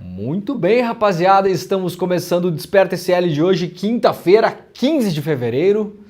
Muito bem, rapaziada, estamos começando o Desperta SL de hoje, quinta-feira, 15 de fevereiro.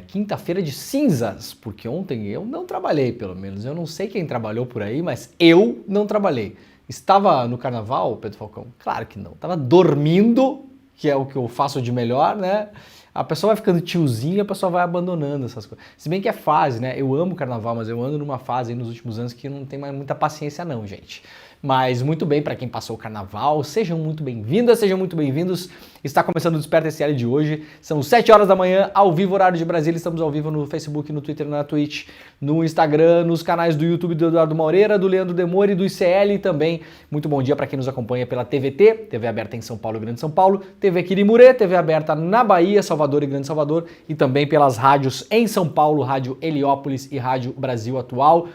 Quinta-feira de cinzas, porque ontem eu não trabalhei, pelo menos. Eu não sei quem trabalhou por aí, mas eu não trabalhei. Estava no carnaval, Pedro Falcão? Claro que não. Estava dormindo, que é o que eu faço de melhor, né? A pessoa vai ficando tiozinha, a pessoa vai abandonando essas coisas. Se bem que é fase, né? Eu amo carnaval, mas eu ando numa fase aí nos últimos anos que não tem mais muita paciência não, gente. Mas muito bem, para quem passou o carnaval, sejam muito bem-vindas, sejam muito bem-vindos. Está começando o Desperta SL de hoje, são 7 horas da manhã, ao vivo, horário de Brasília. Estamos ao vivo no Facebook, no Twitter, na Twitch, no Instagram, nos canais do YouTube do Eduardo Moreira, do Leandro Demore e do ICL também. Muito bom dia para quem nos acompanha pela TVT, TV aberta em São Paulo e Grande São Paulo, TV Quirimurê, TV aberta na Bahia, Salvador e Grande Salvador, e também pelas rádios em São Paulo, Rádio Heliópolis e Rádio Brasil Atual.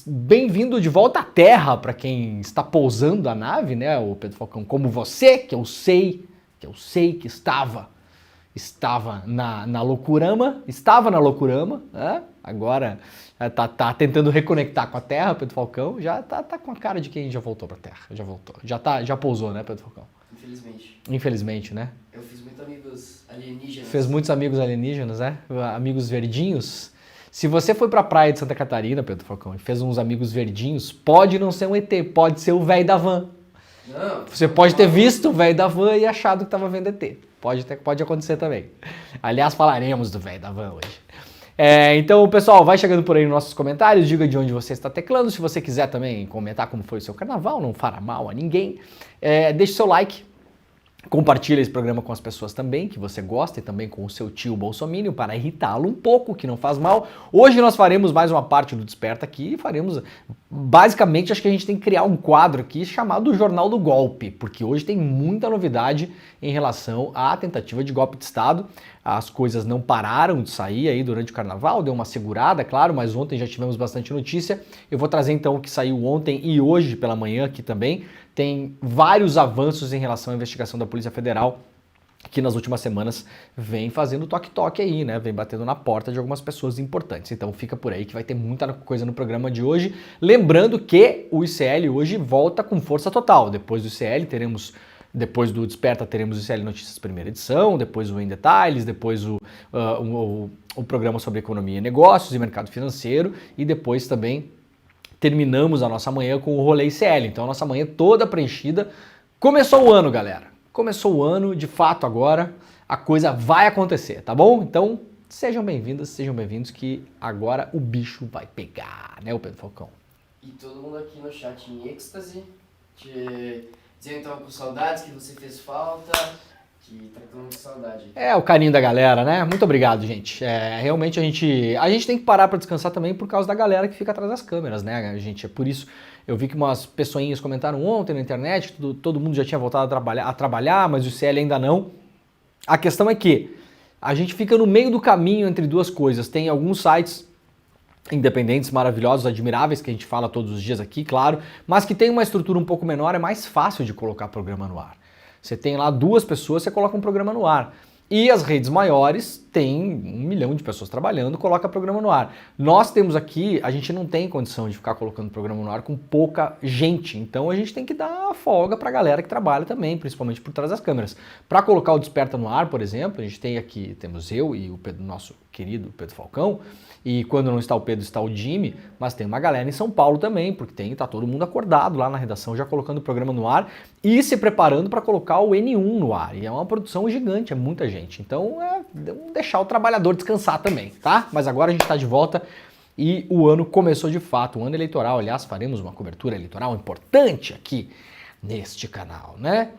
Bem-vindo de volta à Terra para quem está pousando a nave, né, o Pedro Falcão, como você, que eu sei que estava na loucurama, né? Agora tá tentando reconectar com a Terra, Pedro Falcão, já tá com a cara de quem já voltou para a Terra, já pousou, né, Pedro Falcão? Infelizmente, né? Eu fiz muitos amigos alienígenas. Fez muitos amigos alienígenas, né? Amigos verdinhos. Se você foi pra praia de Santa Catarina, Pedro Falcão, e fez uns amigos verdinhos, pode não ser um ET, pode ser o velho da van. Não. Você pode ter visto o velho da van e achado que tava vendo ET. Pode acontecer também. Aliás, falaremos do velho da van hoje. Então, pessoal, vai chegando por aí nos nossos comentários, diga de onde você está teclando. Se você quiser também comentar como foi o seu carnaval, não fará mal a ninguém. Deixe seu like. Compartilha esse programa com as pessoas também, que você gosta, e também com o seu tio bolsominion, para irritá-lo um pouco, que não faz mal. Hoje nós faremos mais uma parte do Desperta aqui, e faremos, basicamente, acho que a gente tem que criar um quadro aqui chamado Jornal do Golpe, porque hoje tem muita novidade em relação à tentativa de golpe de Estado. As coisas não pararam de sair aí durante o carnaval, deu uma segurada, claro, mas ontem já tivemos bastante notícia. Eu vou trazer então o que saiu ontem e hoje pela manhã aqui também. Tem vários avanços em relação à investigação da Polícia Federal, que nas últimas semanas vem fazendo toque-toque aí, né? Vem batendo na porta de algumas pessoas importantes. Então fica por aí que vai ter muita coisa no programa de hoje. Lembrando que o ICL hoje volta com força total. Depois do ICL depois do Desperta teremos o ICL Notícias primeira edição, depois o Em Detalhes, depois o programa sobre economia e negócios e mercado financeiro, e depois também terminamos a nossa manhã com o Rolê ICL. Então a nossa manhã toda preenchida. Começou o ano, galera. Começou o ano, de fato agora a coisa vai acontecer, tá bom? Então sejam bem-vindas, sejam bem-vindos, que agora o bicho vai pegar, né, o Pedro Falcão? E todo mundo aqui no chat em êxtase, dizendo que tava com saudades, que você fez falta, que tá todo mundo com saudade. O carinho da galera, né? Muito obrigado, gente. Realmente a gente tem que parar para descansar também por causa da galera que fica atrás das câmeras, né, gente? É por isso, eu vi que umas pessoinhas comentaram ontem na internet que todo mundo já tinha voltado a trabalhar, mas o CL ainda não. A questão é que a gente fica no meio do caminho entre duas coisas. Tem alguns sites independentes, maravilhosos, admiráveis, que a gente fala todos os dias aqui, claro, mas que tem uma estrutura um pouco menor, é mais fácil de colocar programa no ar. Você tem lá 2 pessoas, você coloca um programa no ar. E as redes maiores têm 1 milhão de pessoas trabalhando, coloca programa no ar. Nós temos aqui, a gente não tem condição de ficar colocando programa no ar com pouca gente, então a gente tem que dar folga pra galera que trabalha também, principalmente por trás das câmeras. Para colocar o Desperta no ar, por exemplo, a gente tem aqui, temos eu e o Pedro, nosso querido Pedro Falcão, e quando não está o Pedro, está o Jimmy, mas tem uma galera em São Paulo também, porque tá todo mundo acordado lá na redação, já colocando o programa no ar e se preparando para colocar o N1 no ar. E é uma produção gigante, é muita gente. Então, vamos deixar o trabalhador descansar também, tá? Mas agora a gente está de volta e o ano começou de fato, o ano eleitoral. Aliás, faremos uma cobertura eleitoral importante aqui neste canal, né?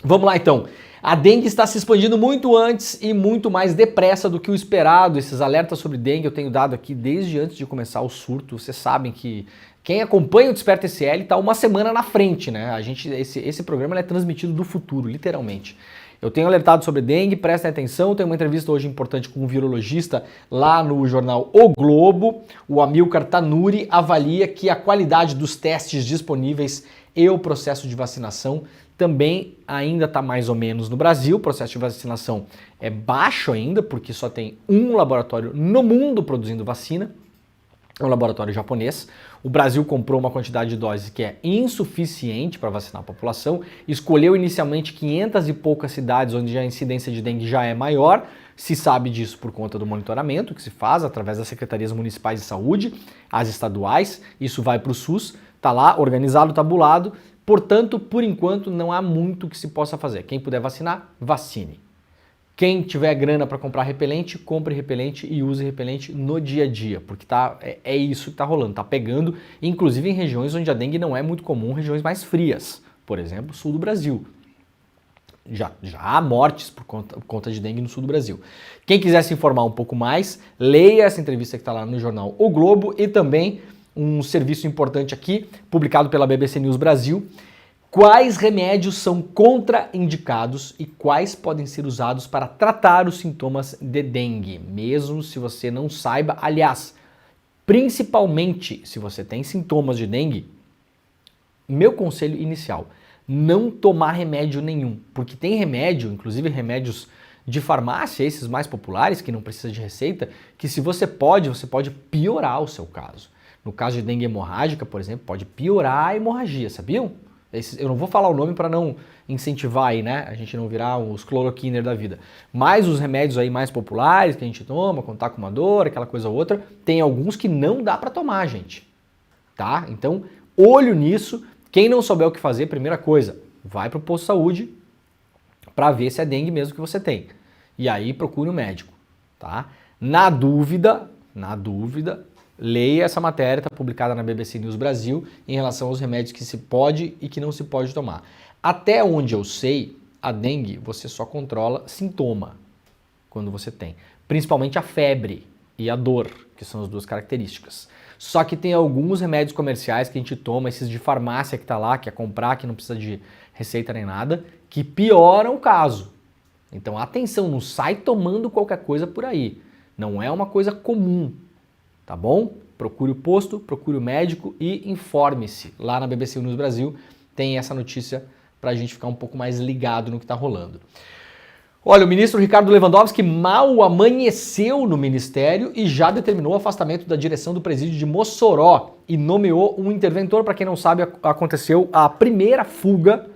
Vamos lá então. A dengue está se expandindo muito antes e muito mais depressa do que o esperado. Esses alertas sobre dengue eu tenho dado aqui desde antes de começar o surto. Vocês sabem que quem acompanha o Desperta SL está uma semana na frente, né? Esse programa é transmitido do futuro, literalmente. Eu tenho alertado sobre dengue, prestem atenção, tem uma entrevista hoje importante com um virologista lá no jornal O Globo. O Amilcar Tanuri avalia que a qualidade dos testes disponíveis e o processo de vacinação também ainda está mais ou menos no Brasil. O processo de vacinação é baixo ainda, porque só tem um laboratório no mundo produzindo vacina, é um laboratório japonês. O Brasil comprou uma quantidade de doses que é insuficiente para vacinar a população, escolheu inicialmente 500 e poucas cidades onde a incidência de dengue já é maior, se sabe disso por conta do monitoramento que se faz através das secretarias municipais de saúde, as estaduais, isso vai para o SUS, está lá organizado, tabulado, portanto, por enquanto não há muito que se possa fazer. Quem puder vacinar, vacine. Quem tiver grana para comprar repelente, compre repelente e use repelente no dia a dia, porque é isso que está rolando, está pegando, inclusive em regiões onde a dengue não é muito comum, regiões mais frias, por exemplo, sul do Brasil. Já há mortes por conta de dengue no sul do Brasil. Quem quiser se informar um pouco mais, leia essa entrevista que está lá no jornal O Globo e também um serviço importante aqui, publicado pela BBC News Brasil. Quais remédios são contraindicados e quais podem ser usados para tratar os sintomas de dengue, mesmo se você não saiba. Aliás, principalmente se você tem sintomas de dengue, meu conselho inicial, não tomar remédio nenhum, porque tem remédio, inclusive remédios de farmácia, esses mais populares, que não precisa de receita, que se você pode piorar o seu caso. No caso de dengue hemorrágica, por exemplo, pode piorar a hemorragia, sabiam? Eu não vou falar o nome para não incentivar aí, né? A gente não virar os cloroquiner da vida. Mas os remédios aí mais populares que a gente toma, quando tá com uma dor, aquela coisa ou outra, tem alguns que não dá para tomar, gente. Tá? Então, olho nisso. Quem não souber o que fazer, primeira coisa, vai pro posto de saúde para ver se é dengue mesmo que você tem. E aí procure um médico, tá? Na dúvida, leia essa matéria, está publicada na BBC News Brasil, em relação aos remédios que se pode e que não se pode tomar. Até onde eu sei, a dengue você só controla sintoma quando você tem. Principalmente a febre e a dor, que são as duas características. Só que tem alguns remédios comerciais que a gente toma, esses de farmácia que tá lá, que é comprar, que não precisa de receita nem nada, que pioram o caso. Então atenção, não sai tomando qualquer coisa por aí. Não é uma coisa comum. Tá bom? Procure o posto, procure o médico e informe-se. Lá na BBC News Brasil tem essa notícia para a gente ficar um pouco mais ligado no que está rolando. Olha, o ministro Ricardo Lewandowski mal amanheceu no ministério e já determinou o afastamento da direção do presídio de Mossoró e nomeou um interventor. Para quem não sabe, aconteceu a primeira fuga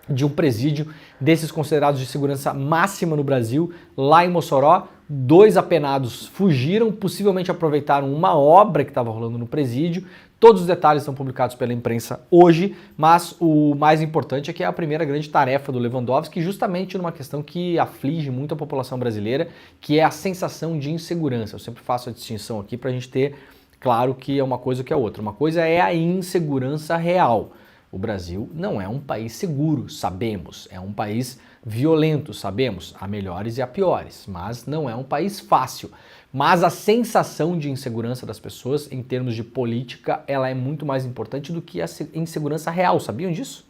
de um presídio desses considerados de segurança máxima no Brasil, lá em Mossoró. 2 apenados fugiram, possivelmente aproveitaram uma obra que estava rolando no presídio. Todos os detalhes são publicados pela imprensa hoje, mas o mais importante é que é a primeira grande tarefa do Lewandowski, justamente numa questão que aflige muito a população brasileira, que é a sensação de insegurança. Eu sempre faço a distinção aqui para a gente ter claro que é uma coisa que é outra. Uma coisa é a insegurança real. O Brasil não é um país seguro, sabemos. É um país violento, sabemos. Há melhores e há piores, mas não é um país fácil. Mas a sensação de insegurança das pessoas, em termos de política, ela é muito mais importante do que a insegurança real. Sabiam disso?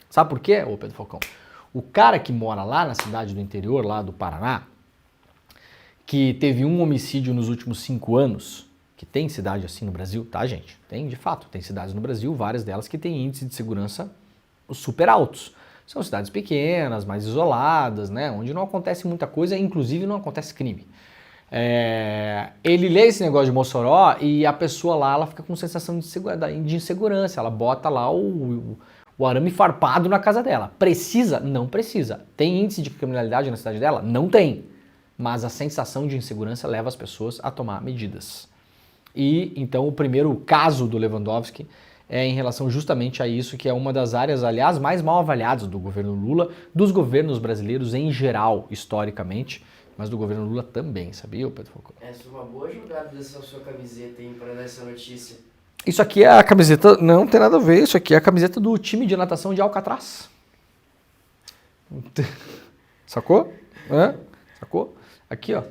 Sabe por quê, ô Pedro Falcão? O cara que mora lá na cidade do interior, lá do Paraná, que teve um homicídio nos últimos 5 anos, que tem cidade assim no Brasil, tá, gente? Tem, de fato, tem cidades no Brasil, várias delas que têm índice de segurança super altos. São cidades pequenas, mais isoladas, né? Onde não acontece muita coisa, inclusive não acontece crime. Ele lê esse negócio de Mossoró e a pessoa lá, ela fica com sensação de insegurança. Ela bota lá o arame farpado na casa dela. Precisa? Não precisa. Tem índice de criminalidade na cidade dela? Não tem. Mas a sensação de insegurança leva as pessoas a tomar medidas. E então o primeiro caso do Lewandowski é em relação justamente a isso, que é uma das áreas, aliás, mais mal avaliadas do governo Lula, dos governos brasileiros em geral, historicamente, mas do governo Lula também, sabia, Pedro Falcão? Essa foi uma boa jogada dessa sua camiseta aí para dar essa notícia. Isso aqui é a camiseta, não tem nada a ver, isso aqui é a camiseta do time de natação de Alcatraz. Sacou? Sacou? Aqui, ó.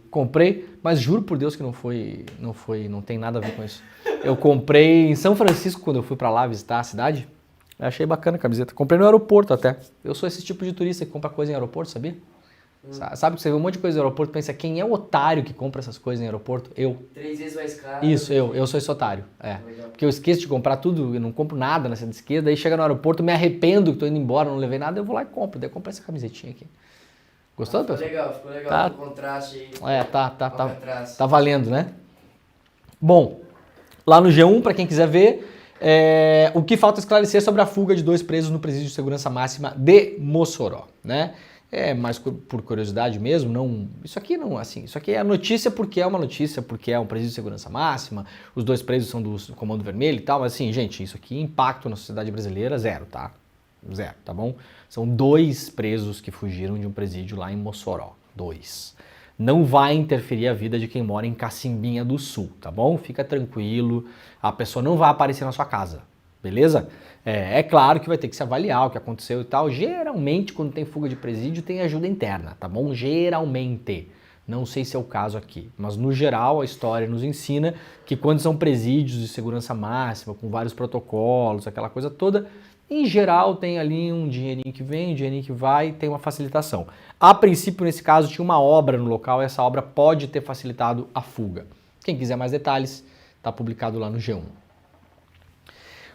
Comprei, mas juro por Deus que não tem nada a ver com isso. Eu comprei em São Francisco, quando eu fui pra lá visitar a cidade, Achei bacana a camiseta. Comprei no aeroporto até. Eu sou esse tipo de turista que compra coisa em aeroporto, sabia? Sabe que você vê um monte de coisa no aeroporto e pensa, quem é o otário que compra essas coisas em aeroporto? Eu. 3 vezes mais caro. Isso, eu sou esse otário. É. Legal. Porque eu esqueço de comprar tudo, eu não compro nada nessa esquerda, aí chega no aeroporto, me arrependo que tô indo embora, não levei nada, eu vou lá e compro. Daí eu comprei essa camisetinha aqui. Gostou, pessoal? Ficou legal Tá. o contraste aí. Tá valendo, né? Bom, lá no G1, para quem quiser ver, o que falta esclarecer sobre a fuga de 2 presos no presídio de segurança máxima de Mossoró, né? É mais por curiosidade mesmo, não. Isso aqui não, assim, isso aqui é notícia porque é uma notícia, porque é um presídio de segurança máxima, os 2 presos são do Comando Vermelho e tal, mas assim, gente, isso aqui, impacto na sociedade brasileira, zero, tá? Zero, tá bom? São 2 presos que fugiram de um presídio lá em Mossoró, 2. Não vai interferir a vida de quem mora em Cacimbinha do Sul, tá bom? Fica tranquilo, a pessoa não vai aparecer na sua casa, beleza? É claro que vai ter que se avaliar o que aconteceu e tal. Geralmente, quando tem fuga de presídio, tem ajuda interna, tá bom? Geralmente. Não sei se é o caso aqui, mas no geral a história nos ensina que quando são presídios de segurança máxima, com vários protocolos, aquela coisa toda, em geral tem ali um dinheirinho que vem, um dinheirinho que vai, tem uma facilitação. A princípio, nesse caso, tinha uma obra no local e essa obra pode ter facilitado a fuga. Quem quiser mais detalhes, está publicado lá no G1.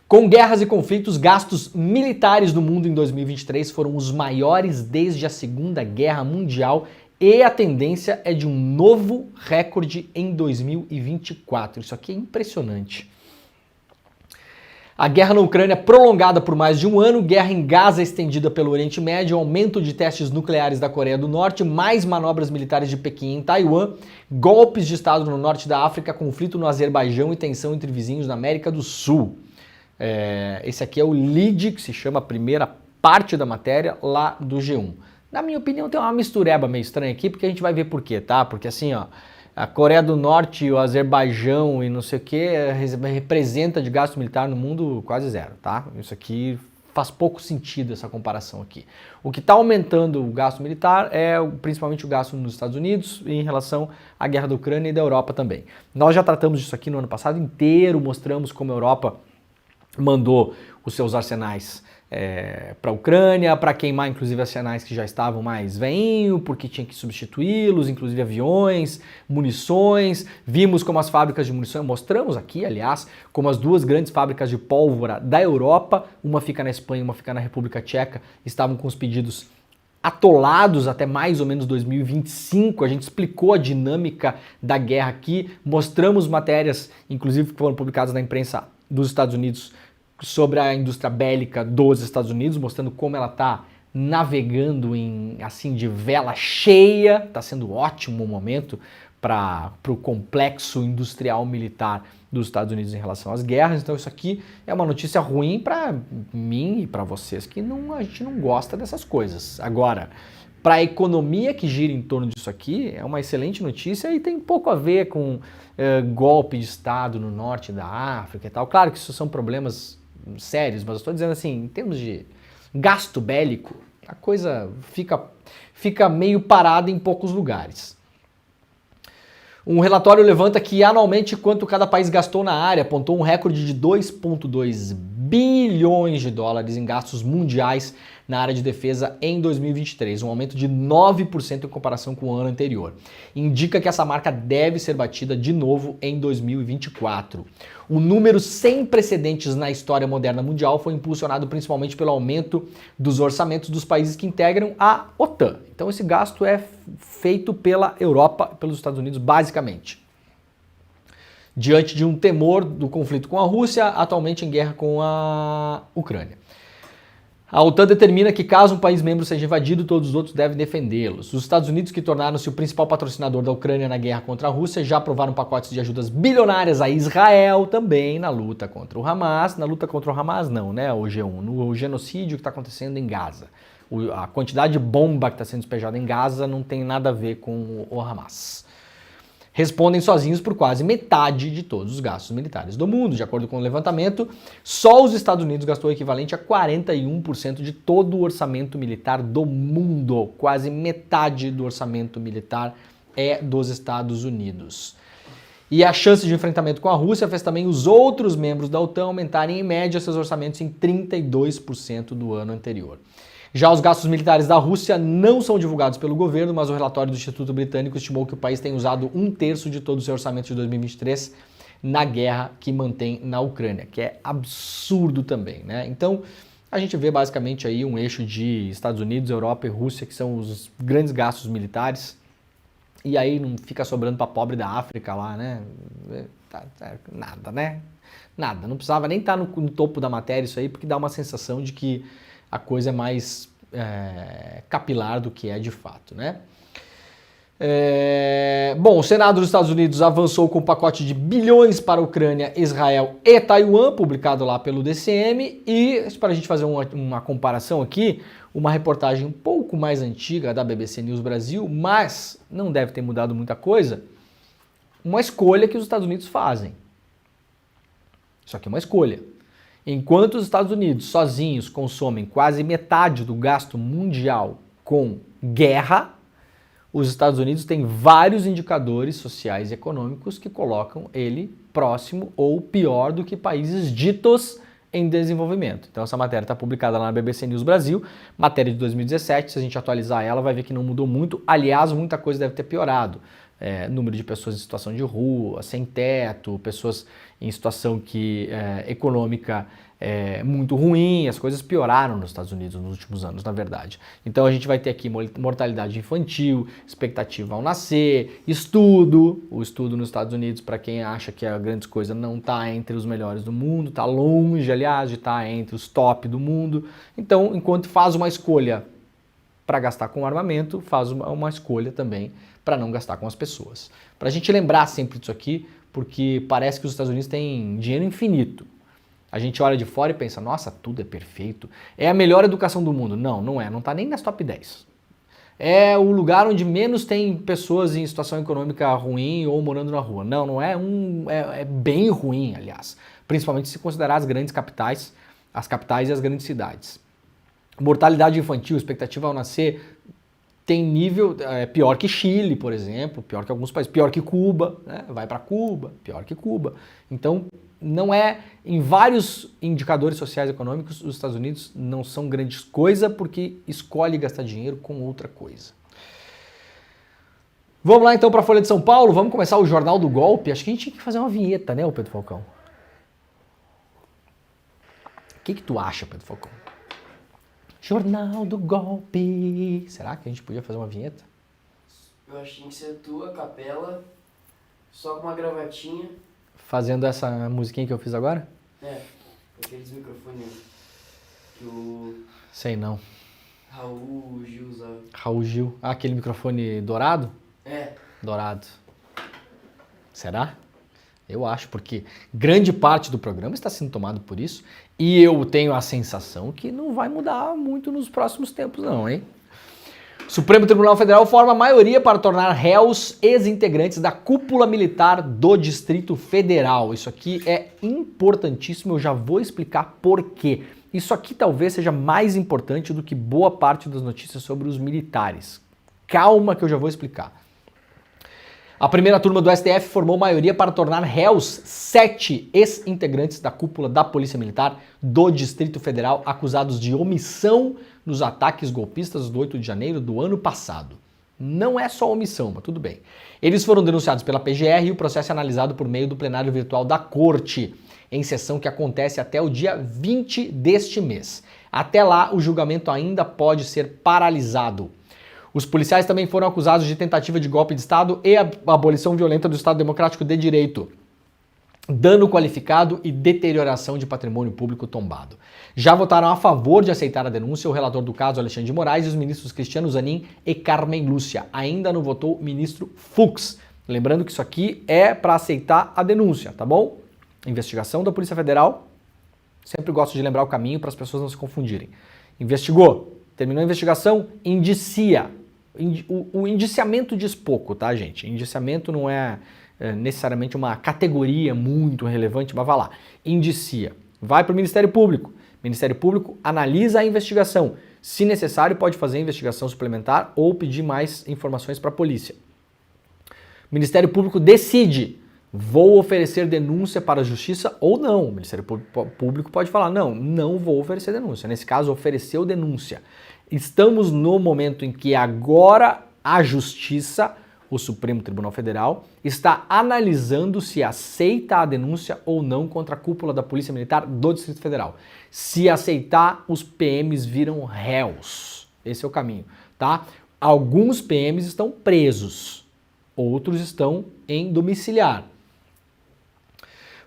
Com guerras e conflitos, gastos militares no mundo em 2023 foram os maiores desde a Segunda Guerra Mundial e a tendência é de um novo recorde em 2024. Isso aqui é impressionante. A guerra na Ucrânia prolongada por mais de um ano, guerra em Gaza estendida pelo Oriente Médio, aumento de testes nucleares da Coreia do Norte, mais manobras militares de Pequim em Taiwan, golpes de Estado no norte da África, conflito no Azerbaijão e tensão entre vizinhos na América do Sul. Esse aqui é o lead, que se chama a primeira parte da matéria, lá do G1. Na minha opinião, tem uma mistureba meio estranha aqui, porque a gente vai ver por quê, tá? Porque assim, ó, a Coreia do Norte, o Azerbaijão e não sei o que representa de gasto militar no mundo quase zero, tá? Isso aqui faz pouco sentido, essa comparação aqui. O que está aumentando o gasto militar é principalmente o gasto nos Estados Unidos em relação à guerra da Ucrânia e da Europa também. Nós já tratamos disso aqui no ano passado inteiro, mostramos como a Europa mandou os seus arsenais para a Ucrânia, para queimar inclusive arsenais que já estavam mais veinho, porque tinha que substituí-los, inclusive aviões, munições. Vimos como as fábricas de munições, mostramos aqui, aliás, como as 2 grandes fábricas de pólvora da Europa, uma fica na Espanha, uma fica na República Tcheca, estavam com os pedidos atolados até mais ou menos 2025, a gente explicou a dinâmica da guerra aqui, mostramos matérias, inclusive que foram publicadas na imprensa dos Estados Unidos, sobre a indústria bélica dos Estados Unidos, mostrando como ela está navegando assim de vela cheia. Está sendo ótimo o momento para o complexo industrial militar dos Estados Unidos em relação às guerras. Então isso aqui é uma notícia ruim para mim e para vocês, que a gente não gosta dessas coisas. Agora, para a economia que gira em torno disso aqui, é uma excelente notícia e tem pouco a ver com golpe de Estado no norte da África e tal. Claro que isso são problemas sérios, mas eu estou dizendo assim, em termos de gasto bélico, a coisa fica meio parada em poucos lugares. Um relatório levanta que anualmente quanto cada país gastou na área, apontou um recorde de 2,2 bilhões de dólares em gastos mundiais na área de defesa em 2023, um aumento de 9% em comparação com o ano anterior. Indica que essa marca deve ser batida de novo em 2024. Um número sem precedentes na história moderna mundial foi impulsionado principalmente pelo aumento dos orçamentos dos países que integram a OTAN. Então esse gasto é feito pela Europa, pelos Estados Unidos, basicamente. Diante de um temor do conflito com a Rússia, atualmente em guerra com a Ucrânia. A OTAN determina que caso um país membro seja invadido, todos os outros devem defendê-los. Os Estados Unidos, que tornaram-se o principal patrocinador da Ucrânia na guerra contra a Rússia, já aprovaram pacotes de ajudas bilionárias a Israel também na luta contra o Hamas. Na luta contra o Hamas não, né, o G1, no genocídio que está acontecendo em Gaza. A quantidade de bomba que está sendo despejada em Gaza não tem nada a ver com o Hamas. Respondem sozinhos por quase metade de todos os gastos militares do mundo. De acordo com o levantamento, só os Estados Unidos gastou o equivalente a 41% de todo o orçamento militar do mundo. Quase metade do orçamento militar é dos Estados Unidos. E a chance de enfrentamento com a Rússia fez também os outros membros da OTAN aumentarem em média seus orçamentos em 32% do ano anterior. Já os gastos militares da Rússia não são divulgados pelo governo, mas o relatório do Instituto Britânico estimou que o país tem usado 1/3 de todo o seu orçamento de 2023 na guerra que mantém na Ucrânia, que é absurdo também, né? Então, a gente vê basicamente aí um eixo de Estados Unidos, Europa e Rússia, que são os grandes gastos militares. E aí não fica sobrando para pobre da África lá, né? Nada, né? Nada. Não precisava nem estar no topo da matéria isso aí, porque dá uma sensação de que a coisa é mais capilar do que é de fato, né? Bom, o Senado dos Estados Unidos avançou com um pacote de bilhões para a Ucrânia, Israel e Taiwan, publicado lá pelo DCM, e para a gente fazer uma comparação aqui, uma reportagem um pouco mais antiga da BBC News Brasil, mas não deve ter mudado muita coisa, uma escolha que os Estados Unidos fazem. Isso aqui é uma escolha. Enquanto os Estados Unidos sozinhos consomem quase metade do gasto mundial com guerra, os Estados Unidos têm vários indicadores sociais e econômicos que colocam ele próximo ou pior do que países ditos em desenvolvimento. Então essa matéria está publicada lá na BBC News Brasil, matéria de 2017, se a gente atualizar ela vai ver que não mudou muito, aliás muita coisa deve ter piorado. Número de pessoas em situação de rua, sem teto, pessoas em situação econômica muito ruim, as coisas pioraram nos Estados Unidos nos últimos anos, na verdade. Então a gente vai ter aqui mortalidade infantil, expectativa ao nascer, o estudo nos Estados Unidos, para quem acha que a grande coisa não está entre os melhores do mundo, está longe, aliás, de estar entre os top do mundo. Então, enquanto faz uma escolha para gastar com armamento, faz uma escolha também para não gastar com as pessoas. Para a gente lembrar sempre disso aqui, porque parece que os Estados Unidos têm dinheiro infinito. A gente olha de fora e pensa, nossa, tudo é perfeito. É a melhor educação do mundo. Não, não é. Não está nem nas top 10. É o lugar onde menos tem pessoas em situação econômica ruim ou morando na rua. Não, não é é bem ruim, aliás. Principalmente se considerar as grandes capitais, as capitais e as grandes cidades. Mortalidade infantil, expectativa ao nascer, tem nível pior que Chile, por exemplo, pior que alguns países, pior que Cuba, né? Vai para Cuba, pior que Cuba. Então, não é, em vários indicadores sociais e econômicos, os Estados Unidos não são grandes coisa porque escolhe gastar dinheiro com outra coisa. Vamos lá então para a Folha de São Paulo, vamos começar o Jornal do Golpe. Acho que a gente tinha que fazer uma vinheta, né, Pedro Falcão? O que tu acha, Pedro Falcão? Jornal do Golpe. Será que a gente podia fazer uma vinheta? Eu achei que ser tua, capela, só com uma gravatinha. Fazendo essa musiquinha que eu fiz agora? Aqueles microfones que o Sei não. Raul Gil usava. Raul Gil. Ah, aquele microfone dourado? É. Dourado. Será? Eu acho, porque grande parte do programa está sendo tomado por isso e eu tenho a sensação que não vai mudar muito nos próximos tempos não, hein? Supremo Tribunal Federal forma maioria para tornar réus ex-integrantes da cúpula militar do Distrito Federal. Isso aqui é importantíssimo, eu já vou explicar por quê. Isso aqui talvez seja mais importante do que boa parte das notícias sobre os militares. Calma que eu já vou explicar. A primeira turma do STF formou maioria para tornar réus 7 ex-integrantes da cúpula da Polícia Militar do Distrito Federal acusados de omissão nos ataques golpistas do 8 de janeiro do ano passado. Não é só omissão, mas tudo bem. Eles foram denunciados pela PGR e o processo é analisado por meio do plenário virtual da Corte, em sessão que acontece até o dia 20 deste mês. Até lá, o julgamento ainda pode ser paralisado. Os policiais também foram acusados de tentativa de golpe de Estado e abolição violenta do Estado Democrático de Direito, dano qualificado e deterioração de patrimônio público tombado. Já votaram a favor de aceitar a denúncia o relator do caso, Alexandre de Moraes, e os ministros Cristiano Zanin e Carmen Lúcia. Ainda não votou o ministro Fux. Lembrando que isso aqui é para aceitar a denúncia, tá bom? Investigação da Polícia Federal. Sempre gosto de lembrar o caminho para as pessoas não se confundirem. Investigou, terminou a investigação, indicia. O indiciamento diz pouco, tá, gente? Indiciamento não é necessariamente uma categoria muito relevante, mas vai lá. Indicia. Vai para o Ministério Público. O Ministério Público analisa a investigação. Se necessário, pode fazer investigação suplementar ou pedir mais informações para a polícia. O Ministério Público decide. Vou oferecer denúncia para a justiça ou não. O Ministério Público pode falar, não vou oferecer denúncia. Nesse caso, ofereceu denúncia. Estamos no momento em que agora a justiça, o Supremo Tribunal Federal, está analisando se aceita a denúncia ou não contra a cúpula da Polícia Militar do Distrito Federal. Se aceitar, os PMs viram réus. Esse é o caminho, tá? Alguns PMs estão presos, outros estão em domiciliar.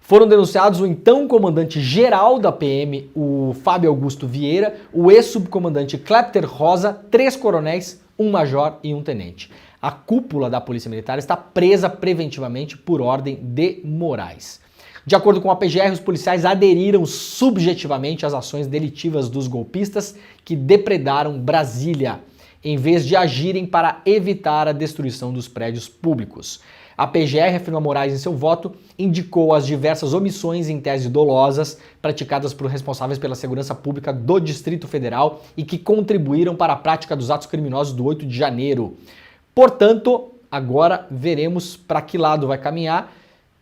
Foram denunciados o então comandante-geral da PM, o Fábio Augusto Vieira, o ex-subcomandante Clepter Rosa, 3 coronéis, um major e um tenente. A cúpula da Polícia Militar está presa preventivamente por ordem de Moraes. De acordo com a PGR, os policiais aderiram subjetivamente às ações delitivas dos golpistas que depredaram Brasília, em vez de agirem para evitar a destruição dos prédios públicos. A PGR, afirma Moraes em seu voto, indicou as diversas omissões em tese dolosas praticadas por responsáveis pela segurança pública do Distrito Federal e que contribuíram para a prática dos atos criminosos do 8 de janeiro. Portanto, agora veremos para que lado vai caminhar.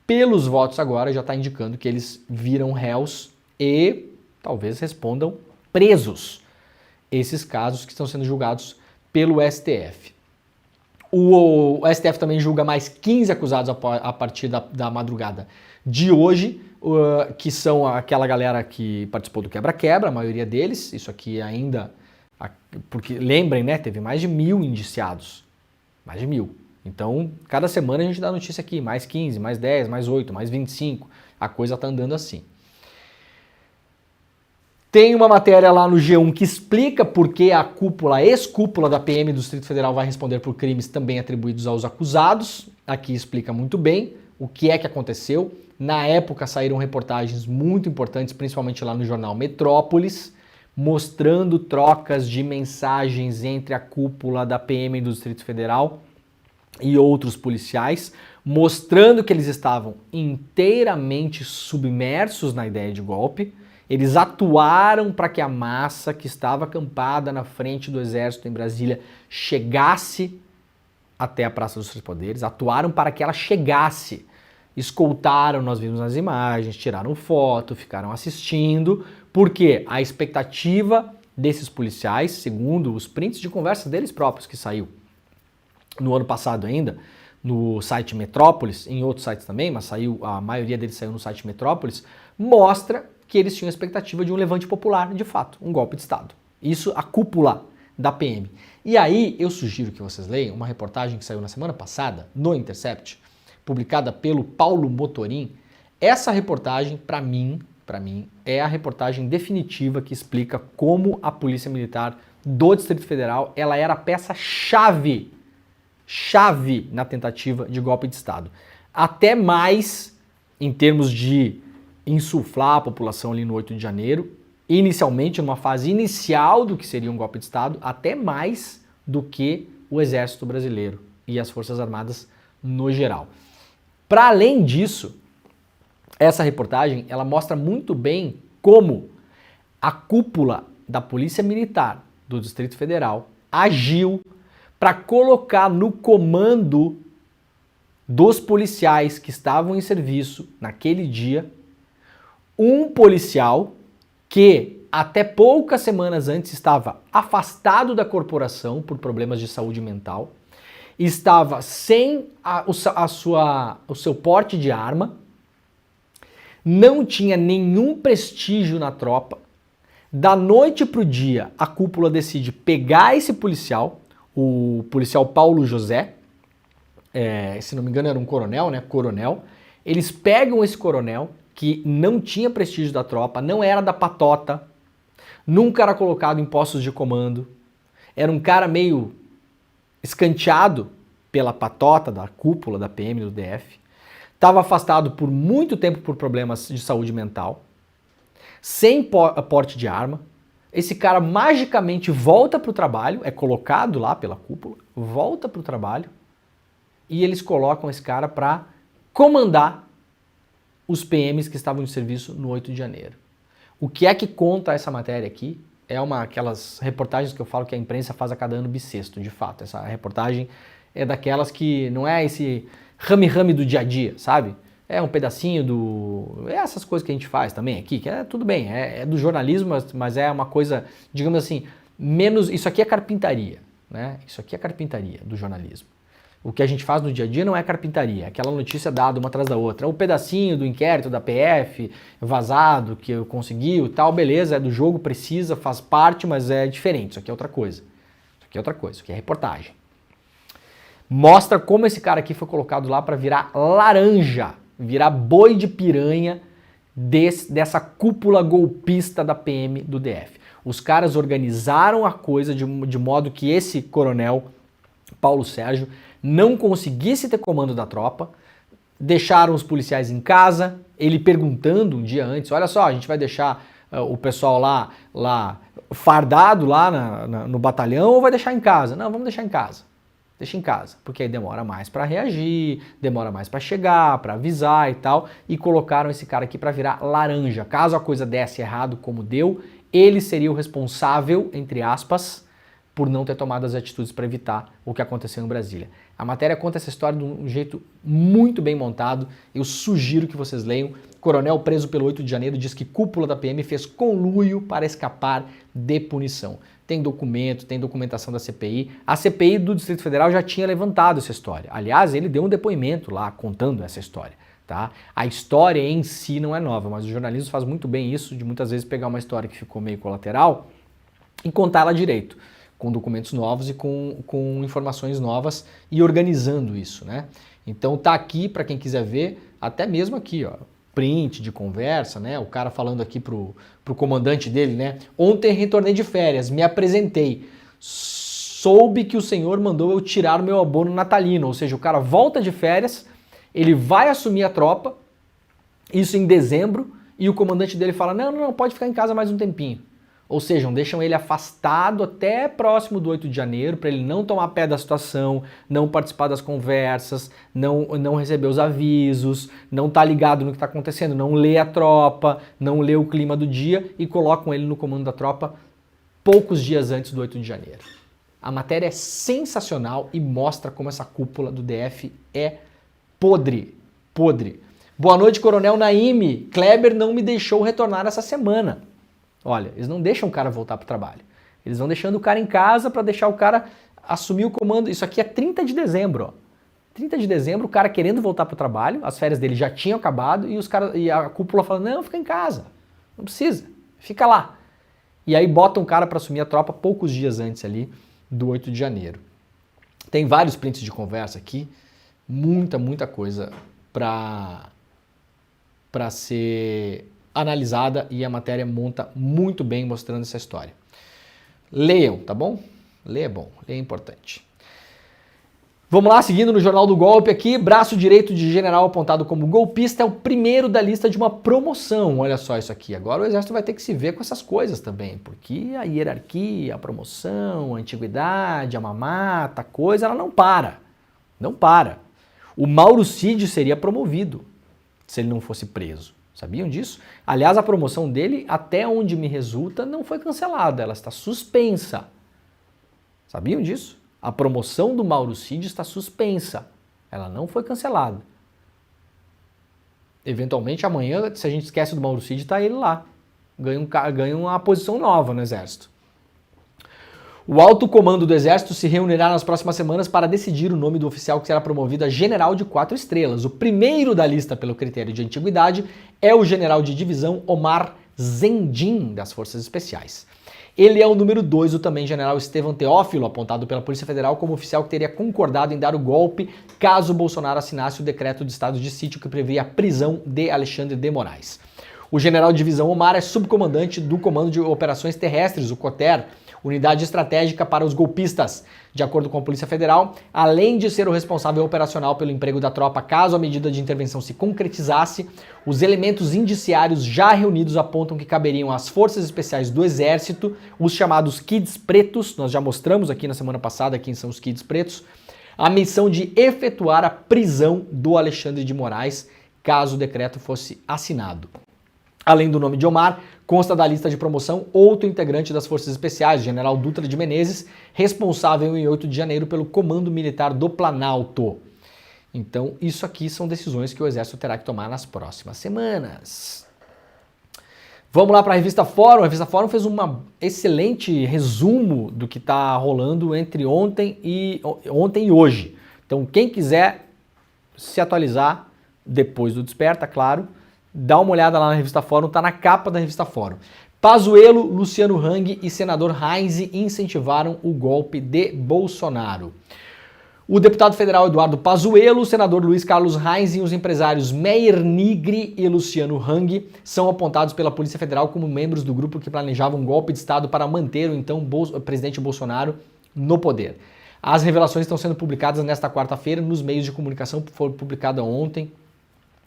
Pelos votos agora já está indicando que eles viram réus e talvez respondam presos esses casos que estão sendo julgados pelo STF. O STF também julga mais 15 acusados a partir da madrugada de hoje, que são aquela galera que participou do quebra-quebra, a maioria deles. Isso aqui ainda, porque lembrem, né, teve mais de 1.000 indiciados, mais de 1.000. Então, cada semana a gente dá notícia aqui, mais 15, mais 10, mais 8, mais 25, a coisa tá andando assim. Tem uma matéria lá no G1 que explica por que a cúpula, a ex-cúpula da PM do Distrito Federal vai responder por crimes também atribuídos aos acusados. Aqui explica muito bem o que é que aconteceu. Na época saíram reportagens muito importantes, principalmente lá no jornal Metrópolis, mostrando trocas de mensagens entre a cúpula da PM do Distrito Federal e outros policiais, mostrando que eles estavam inteiramente submersos na ideia de golpe. Eles atuaram para que a massa que estava acampada na frente do exército em Brasília chegasse até a Praça dos Três Poderes, atuaram para que ela chegasse. Escoltaram, nós vimos nas imagens, tiraram foto, ficaram assistindo, porque a expectativa desses policiais, segundo os prints de conversa deles próprios que saiu no ano passado ainda, no site Metrópolis, em outros sites também, mas saiu, a maioria deles saiu no site Metrópolis, mostra que eles tinham a expectativa de um levante popular, de fato, um golpe de Estado. Isso a cúpula da PM. E aí eu sugiro que vocês leiam uma reportagem que saiu na semana passada, no Intercept, publicada pelo Paulo Motorim. Essa reportagem, para mim, é a reportagem definitiva que explica como a Polícia Militar do Distrito Federal ela era a peça-chave na tentativa de golpe de Estado. Até mais em termos de insuflar a população ali no 8 de janeiro, inicialmente, numa fase inicial do que seria um golpe de Estado, até mais do que o Exército Brasileiro e as Forças Armadas no geral. Para além disso, essa reportagem ela mostra muito bem como a cúpula da Polícia Militar do Distrito Federal agiu para colocar no comando dos policiais que estavam em serviço naquele dia um policial que até poucas semanas antes estava afastado da corporação por problemas de saúde mental, estava sem o seu porte de arma, não tinha nenhum prestígio na tropa. Da noite para o dia, a cúpula decide pegar esse policial, o policial Paulo José, se não me engano era um coronel, né? Coronel. Eles pegam esse coronel, que não tinha prestígio da tropa, não era da patota, nunca era colocado em postos de comando, era um cara meio escanteado pela patota da cúpula da PM do DF, estava afastado por muito tempo por problemas de saúde mental, sem porte de arma. Esse cara magicamente volta para o trabalho, é colocado lá pela cúpula, volta para o trabalho e eles colocam esse cara para comandar os PMs que estavam em serviço no 8 de janeiro. O que é que conta essa matéria aqui? É aquelas reportagens que eu falo que a imprensa faz a cada ano bissexto, de fato. Essa reportagem é daquelas que não é esse rame-rame do dia a dia, sabe? é um pedacinho do... É essas coisas que a gente faz também aqui, que é tudo bem, é do jornalismo, mas é uma coisa, digamos assim, menos... Isso aqui é carpintaria, né? Isso aqui é carpintaria do jornalismo. O que a gente faz no dia a dia não é carpintaria, é aquela notícia dada uma atrás da outra. É um pedacinho do inquérito da PF, vazado, que eu consegui e tal, beleza, é do jogo, precisa, faz parte, mas é diferente, isso aqui é outra coisa. Isso aqui é outra coisa, isso aqui é reportagem. Mostra como esse cara aqui foi colocado lá para virar laranja, virar boi de piranha dessa cúpula golpista da PM do DF. Os caras organizaram a coisa de modo que esse coronel, Paulo Sérgio, não conseguisse ter comando da tropa, deixaram os policiais em casa, ele perguntando um dia antes, olha só, a gente vai deixar o pessoal lá fardado lá no batalhão ou vai deixar em casa? Não, vamos deixar em casa. Deixa em casa, porque aí demora mais para reagir, demora mais para chegar, para avisar e tal, e colocaram esse cara aqui para virar laranja. Caso a coisa desse errado como deu, ele seria o responsável, entre aspas, por não ter tomado as atitudes para evitar o que aconteceu em Brasília. A matéria conta essa história de um jeito muito bem montado, eu sugiro que vocês leiam. Coronel preso pelo 8 de janeiro diz que cúpula da PM fez conluio para escapar de punição. Tem documento, tem documentação da CPI. A CPI do Distrito Federal já tinha levantado essa história. Aliás, ele deu um depoimento lá contando essa história. Tá? A história em si não é nova, mas o jornalismo faz muito bem isso, de muitas vezes pegar uma história que ficou meio colateral e contá-la direito, com documentos novos e com informações novas e organizando isso, né? Então tá aqui para quem quiser ver, até mesmo aqui, ó, print de conversa, né? O cara falando aqui pro comandante dele, né? Ontem retornei de férias, me apresentei, soube que o senhor mandou eu tirar o meu abono natalino, ou seja, o cara volta de férias, ele vai assumir a tropa, isso em dezembro, e o comandante dele fala, não, pode ficar em casa mais um tempinho. Ou seja, deixam ele afastado até próximo do 8 de janeiro, para ele não tomar pé da situação, não participar das conversas, não receber os avisos, não estar ligado no que está acontecendo, não ler a tropa, não ler o clima do dia e colocam ele no comando da tropa poucos dias antes do 8 de janeiro. A matéria é sensacional e mostra como essa cúpula do DF é podre. Boa noite, Coronel Naime. Kleber não me deixou retornar essa semana. Olha, eles não deixam o cara voltar para o trabalho. Eles vão deixando o cara em casa para deixar o cara assumir o comando. Isso aqui é 30 de dezembro. Ó. 30 de dezembro, o cara querendo voltar para o trabalho, as férias dele já tinham acabado e a cúpula falando, não, fica em casa. Não precisa, fica lá. E aí botam o cara para assumir a tropa poucos dias antes ali do 8 de janeiro. Tem vários prints de conversa aqui. Muita coisa para ser analisada e a matéria monta muito bem mostrando essa história. Leiam, tá bom? Ler é bom, ler é importante. Vamos lá, seguindo no Jornal do Golpe aqui, braço direito de general apontado como golpista é o primeiro da lista de uma promoção. Olha só isso aqui. Agora o Exército vai ter que se ver com essas coisas também, porque a hierarquia, a promoção, a antiguidade, a mamata, a coisa, ela não para. Não para. O Mauro Cid seria promovido se ele não fosse preso. Sabiam disso? Aliás, a promoção dele, até onde me resulta, não foi cancelada, ela está suspensa. Sabiam disso? A promoção do Mauro Cid está suspensa, ela não foi cancelada. Eventualmente, amanhã, se a gente esquece do Mauro Cid, está ele lá. Ganha uma posição nova no Exército. O alto comando do Exército se reunirá nas próximas semanas para decidir o nome do oficial que será promovido a general de 4 estrelas. O primeiro da lista pelo critério de antiguidade é o general de divisão Omar Zendim, das Forças Especiais. Ele é o número 2 do também general Estevão Teófilo, apontado pela Polícia Federal como oficial que teria concordado em dar o golpe caso Bolsonaro assinasse o decreto de estado de sítio que previa a prisão de Alexandre de Moraes. O general de divisão Omar é subcomandante do Comando de Operações Terrestres, o COTER, unidade estratégica para os golpistas. De acordo com a Polícia Federal, além de ser o responsável operacional pelo emprego da tropa caso a medida de intervenção se concretizasse, os elementos indiciários já reunidos apontam que caberiam às Forças Especiais do Exército, os chamados Kids Pretos, nós já mostramos aqui na semana passada quem são os Kids Pretos, a missão de efetuar a prisão do Alexandre de Moraes, caso o decreto fosse assinado. Além do nome de Omar, consta da lista de promoção outro integrante das Forças Especiais, General Dutra de Menezes, responsável em 8 de janeiro pelo Comando Militar do Planalto. Então, isso aqui são decisões que o Exército terá que tomar nas próximas semanas. Vamos lá para a Revista Fórum. A Revista Fórum fez um excelente resumo do que está rolando entre ontem e hoje. Então, quem quiser se atualizar depois do Desperta, claro, dá uma olhada lá na Revista Fórum, está na capa da Revista Fórum. Pazuello, Luciano Hang e senador Heinz incentivaram o golpe de Bolsonaro. O deputado federal Eduardo Pazuello, o senador Luiz Carlos Heinz e os empresários Meir Nigri e Luciano Hang são apontados pela Polícia Federal como membros do grupo que planejava um golpe de Estado para manter o então presidente Bolsonaro no poder. As revelações estão sendo publicadas nesta quarta-feira nos meios de comunicação, foi publicada ontem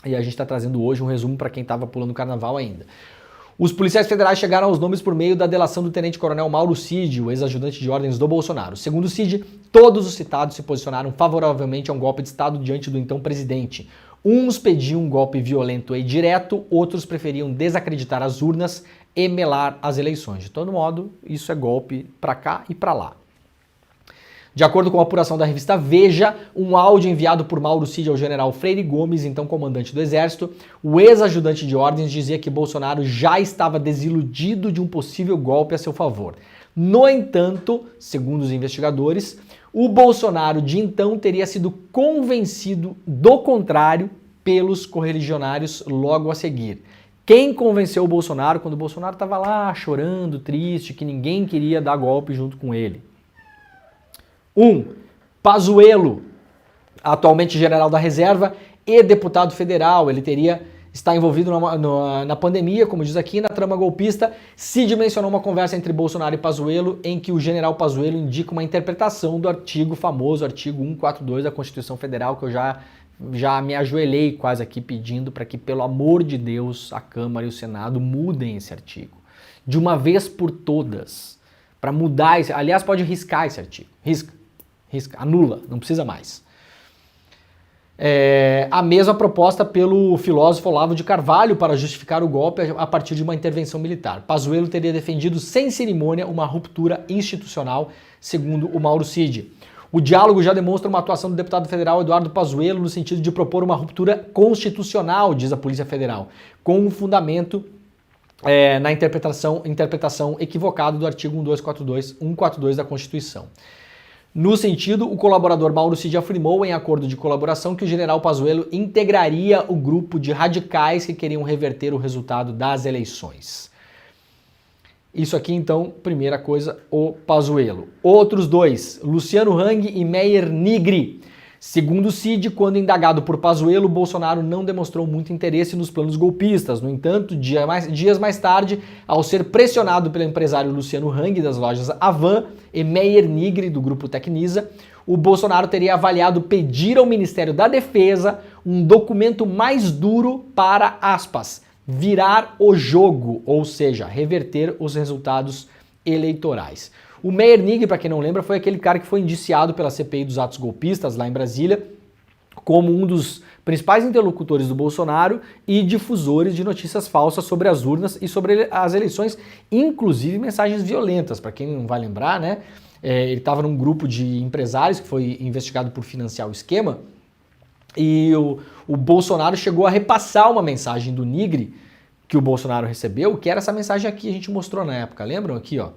e a gente está trazendo hoje um resumo para quem estava pulando o carnaval ainda. Os policiais federais chegaram aos nomes por meio da delação do tenente-coronel Mauro Cid, o ex-ajudante de ordens do Bolsonaro. Segundo Cid, todos os citados se posicionaram favoravelmente a um golpe de Estado diante do então presidente. Uns pediam um golpe violento e direto, outros preferiam desacreditar as urnas e melar as eleições. De todo modo, isso é golpe para cá e para lá. De acordo com a apuração da revista Veja, um áudio enviado por Mauro Cid ao general Freire Gomes, então comandante do Exército, o ex-ajudante de ordens dizia que Bolsonaro já estava desiludido de um possível golpe a seu favor. No entanto, segundo os investigadores, o Bolsonaro de então teria sido convencido do contrário pelos correligionários logo a seguir. Quem convenceu o Bolsonaro quando o Bolsonaro estava lá chorando, triste, que ninguém queria dar golpe junto com ele? Pazuello, atualmente general da reserva e deputado federal, ele está envolvido na pandemia, como diz aqui, na trama golpista. Cid mencionou uma conversa entre Bolsonaro e Pazuello em que o general Pazuello indica uma interpretação do famoso artigo 142 da Constituição Federal, que eu já me ajoelhei quase aqui pedindo para que, pelo amor de Deus, a Câmara e o Senado mudem esse artigo. De uma vez por todas. Para mudar esse... Aliás, pode riscar esse artigo. Risca, anula, não precisa mais. A mesma proposta pelo filósofo Olavo de Carvalho para justificar o golpe a partir de uma intervenção militar. Pazuello teria defendido sem cerimônia uma ruptura institucional, segundo o Mauro Cid. O diálogo já demonstra uma atuação do deputado federal Eduardo Pazuello no sentido de propor uma ruptura constitucional, diz a Polícia Federal, com um fundamento na interpretação equivocada do artigo 142 da Constituição. No sentido, o colaborador Mauro Cid afirmou em acordo de colaboração que o general Pazuello integraria o grupo de radicais que queriam reverter o resultado das eleições. Isso aqui, então, primeira coisa, o Pazuello. Outros dois, Luciano Hang e Meir Nigri. Segundo Cid, quando indagado por Pazuello, Bolsonaro não demonstrou muito interesse nos planos golpistas. No entanto, dias mais tarde, ao ser pressionado pelo empresário Luciano Hang das lojas Avan e Meir Nigri do grupo Tecnisa, o Bolsonaro teria avaliado pedir ao Ministério da Defesa um documento mais duro para, aspas, virar o jogo, ou seja, reverter os resultados eleitorais. O Meir Nigri, para quem não lembra, foi aquele cara que foi indiciado pela CPI dos atos golpistas lá em Brasília como um dos principais interlocutores do Bolsonaro e difusores de notícias falsas sobre as urnas e sobre as eleições, inclusive mensagens violentas. Para quem não vai lembrar, né? Ele estava num grupo de empresários que foi investigado por financiar o esquema e o Bolsonaro chegou a repassar uma mensagem do Nigri que o Bolsonaro recebeu, que era essa mensagem aqui que a gente mostrou na época. Lembram aqui, ó?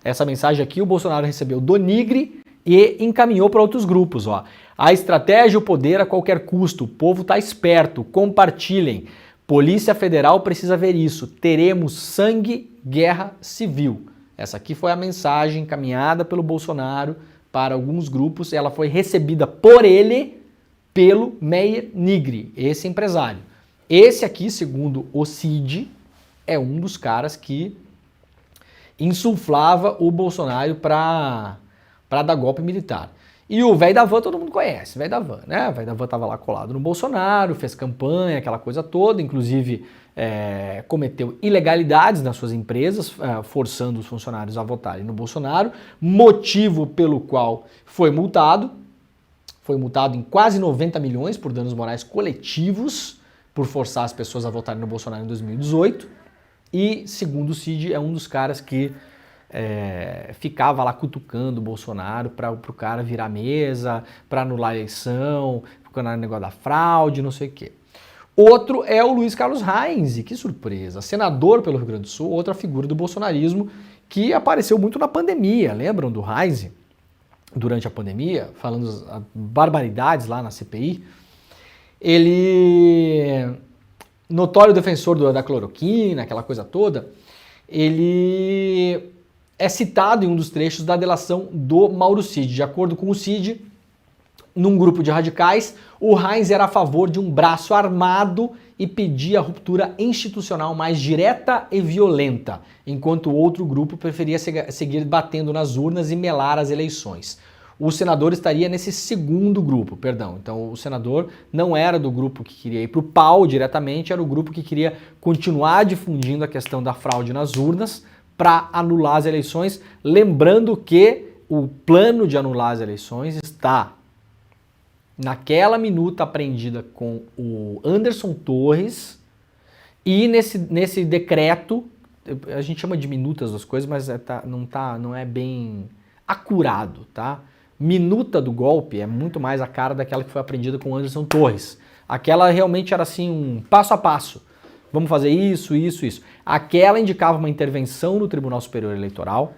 Essa mensagem aqui o Bolsonaro recebeu do Nigri e encaminhou para outros grupos. Ó. A estratégia e o poder a qualquer custo. O povo está esperto. Compartilhem. Polícia Federal precisa ver isso. Teremos sangue, guerra civil. Essa aqui foi a mensagem encaminhada pelo Bolsonaro para alguns grupos. Ela foi recebida por ele pelo Meir Nigri, esse empresário. Esse aqui, segundo o Cid, é um dos caras que insuflava o Bolsonaro para dar golpe militar. E o velho da van todo mundo conhece, o velho da van, né? O velho da van estava lá colado no Bolsonaro, fez campanha, aquela coisa toda, inclusive cometeu ilegalidades nas suas empresas, forçando os funcionários a votarem no Bolsonaro, motivo pelo qual foi multado em quase 90 milhões por danos morais coletivos, por forçar as pessoas a votarem no Bolsonaro em 2018. E, segundo o Cid, é um dos caras que ficava lá cutucando o Bolsonaro para o cara virar a mesa, para anular a eleição, ficando no negócio da fraude, não sei o quê. Outro é o Luiz Carlos Reis, que surpresa, senador pelo Rio Grande do Sul, outra figura do bolsonarismo que apareceu muito na pandemia, lembram do Reis? Durante a pandemia, falando as barbaridades lá na CPI, ele, notório defensor da cloroquina, aquela coisa toda, ele é citado em um dos trechos da delação do Mauro Cid. De acordo com o Cid, num grupo de radicais, o Reis era a favor de um braço armado e pedia a ruptura institucional mais direta e violenta, enquanto o outro grupo preferia seguir batendo nas urnas e melar as eleições. O senador estaria nesse segundo grupo, perdão. Então o senador não era do grupo que queria ir para o pau diretamente, era o grupo que queria continuar difundindo a questão da fraude nas urnas para anular as eleições, lembrando que o plano de anular as eleições está naquela minuta apreendida com o Anderson Torres e nesse decreto, a gente chama de minutas das coisas, mas não é bem acurado, tá? Minuta do golpe é muito mais a cara daquela que foi apreendida com o Anderson Torres. Aquela realmente era assim um passo a passo. Vamos fazer isso, isso, isso. Aquela indicava uma intervenção no Tribunal Superior Eleitoral,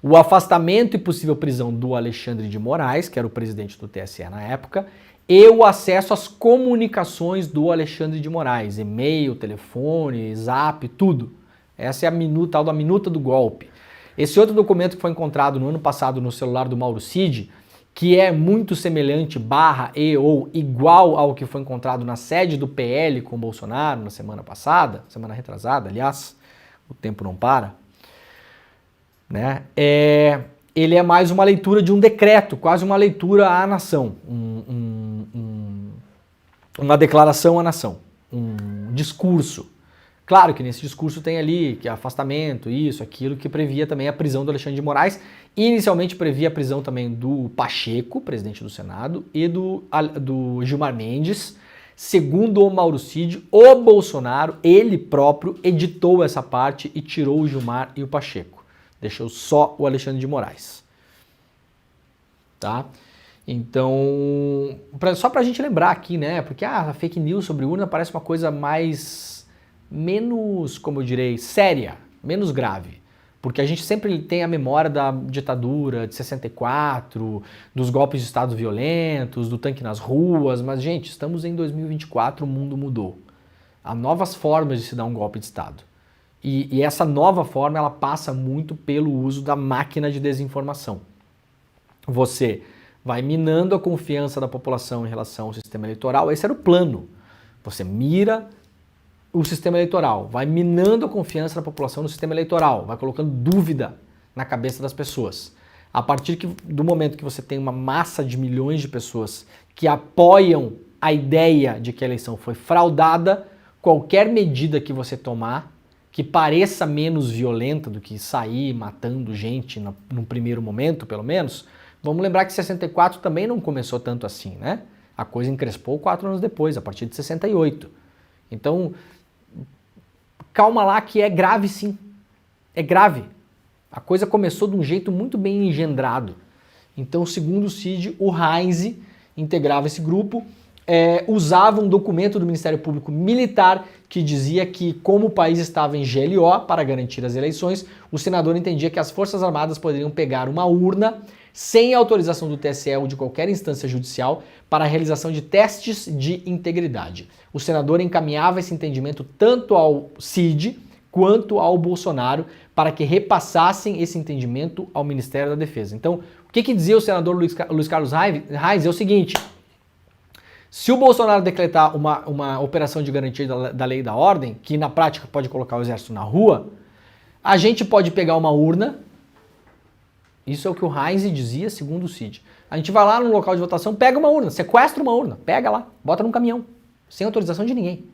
o afastamento e possível prisão do Alexandre de Moraes, que era o presidente do TSE na época, e o acesso às comunicações do Alexandre de Moraes, e-mail, telefone, zap, tudo. Essa é a tal da minuta do golpe. Esse outro documento que foi encontrado no ano passado no celular do Mauro Cid, que é muito semelhante, ou igual ao que foi encontrado na sede do PL com o Bolsonaro na semana passada, semana retrasada, aliás, o tempo não para, né? Ele é mais uma leitura de um decreto, quase uma leitura à nação, uma declaração à nação, um discurso. Claro que nesse discurso tem ali que afastamento, isso, aquilo, que previa também a prisão do Alexandre de Moraes. Inicialmente previa a prisão também do Pacheco, presidente do Senado, e do Gilmar Mendes. Segundo o Mauro Cid, o Bolsonaro, ele próprio, editou essa parte e tirou o Gilmar e o Pacheco. Deixou só o Alexandre de Moraes. Tá? Então, só pra gente lembrar aqui, né? Porque a fake news sobre urna parece uma coisa menos, como eu direi, séria, menos grave. Porque a gente sempre tem a memória da ditadura de 64, dos golpes de Estado violentos, do tanque nas ruas, mas, gente, estamos em 2024, o mundo mudou. Há novas formas de se dar um golpe de Estado. E essa nova forma, ela passa muito pelo uso da máquina de desinformação. Você vai minando a confiança da população em relação ao sistema eleitoral, esse era o plano. Você mira o sistema eleitoral, vai minando a confiança da população no sistema eleitoral, vai colocando dúvida na cabeça das pessoas. A partir do momento que você tem uma massa de milhões de pessoas que apoiam a ideia de que a eleição foi fraudada, qualquer medida que você tomar que pareça menos violenta do que sair matando gente num primeiro momento, pelo menos, vamos lembrar que 64 também não começou tanto assim, né? A coisa encrespou 4 anos depois, a partir de 68. Então, calma lá que é grave sim, é grave. A coisa começou de um jeito muito bem engendrado. Então, segundo o Cid, o Reis integrava esse grupo, usava um documento do Ministério Público Militar que dizia que, como o país estava em GLO para garantir as eleições, o senador entendia que as Forças Armadas poderiam pegar uma urna sem autorização do TSE ou de qualquer instância judicial para a realização de testes de integridade. O senador encaminhava esse entendimento tanto ao Cid quanto ao Bolsonaro para que repassassem esse entendimento ao Ministério da Defesa. Então, o que dizia o senador Luiz Carlos Reis é o seguinte: se o Bolsonaro decretar uma operação de garantia da lei e da ordem, que na prática pode colocar o exército na rua, a gente pode pegar uma urna. Isso é o que o Reis dizia, segundo o Cid. A gente vai lá no local de votação, pega uma urna, sequestra uma urna, pega lá, bota num caminhão, sem autorização de ninguém.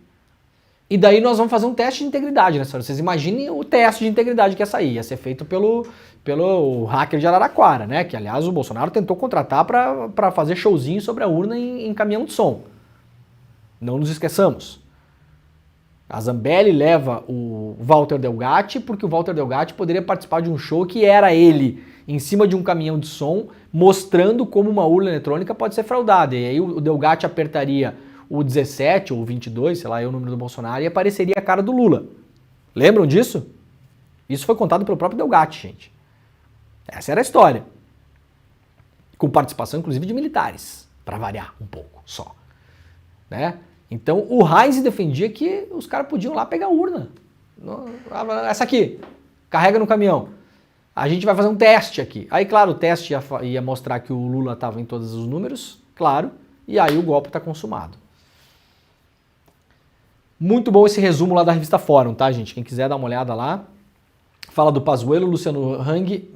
E daí nós vamos fazer um teste de integridade, né, senhora? Vocês imaginem o teste de integridade que ia sair. Ia ser feito pelo hacker de Araraquara, né? Que, aliás, o Bolsonaro tentou contratar para fazer showzinho sobre a urna em caminhão de som. Não nos esqueçamos. A Zambelli leva o Walter Delgatti porque o Walter Delgatti poderia participar de um show que era ele em cima de um caminhão de som mostrando como uma urna eletrônica pode ser fraudada. E aí o Delgatti apertaria o 17 ou o 22, sei lá, o número do Bolsonaro, e apareceria a cara do Lula. Lembram disso? Isso foi contado pelo próprio Delgatti, gente. Essa era a história. Com participação, inclusive, de militares, para variar um pouco só. Né? Então, o Heinz defendia que os caras podiam lá pegar a urna. Essa aqui, carrega no caminhão. A gente vai fazer um teste aqui. Aí, claro, o teste ia mostrar que o Lula estava em todos os números, claro, e aí o golpe está consumado. Muito bom esse resumo lá da revista Fórum, tá, gente? Quem quiser dar uma olhada lá. Fala do Pazuello, Luciano Hang,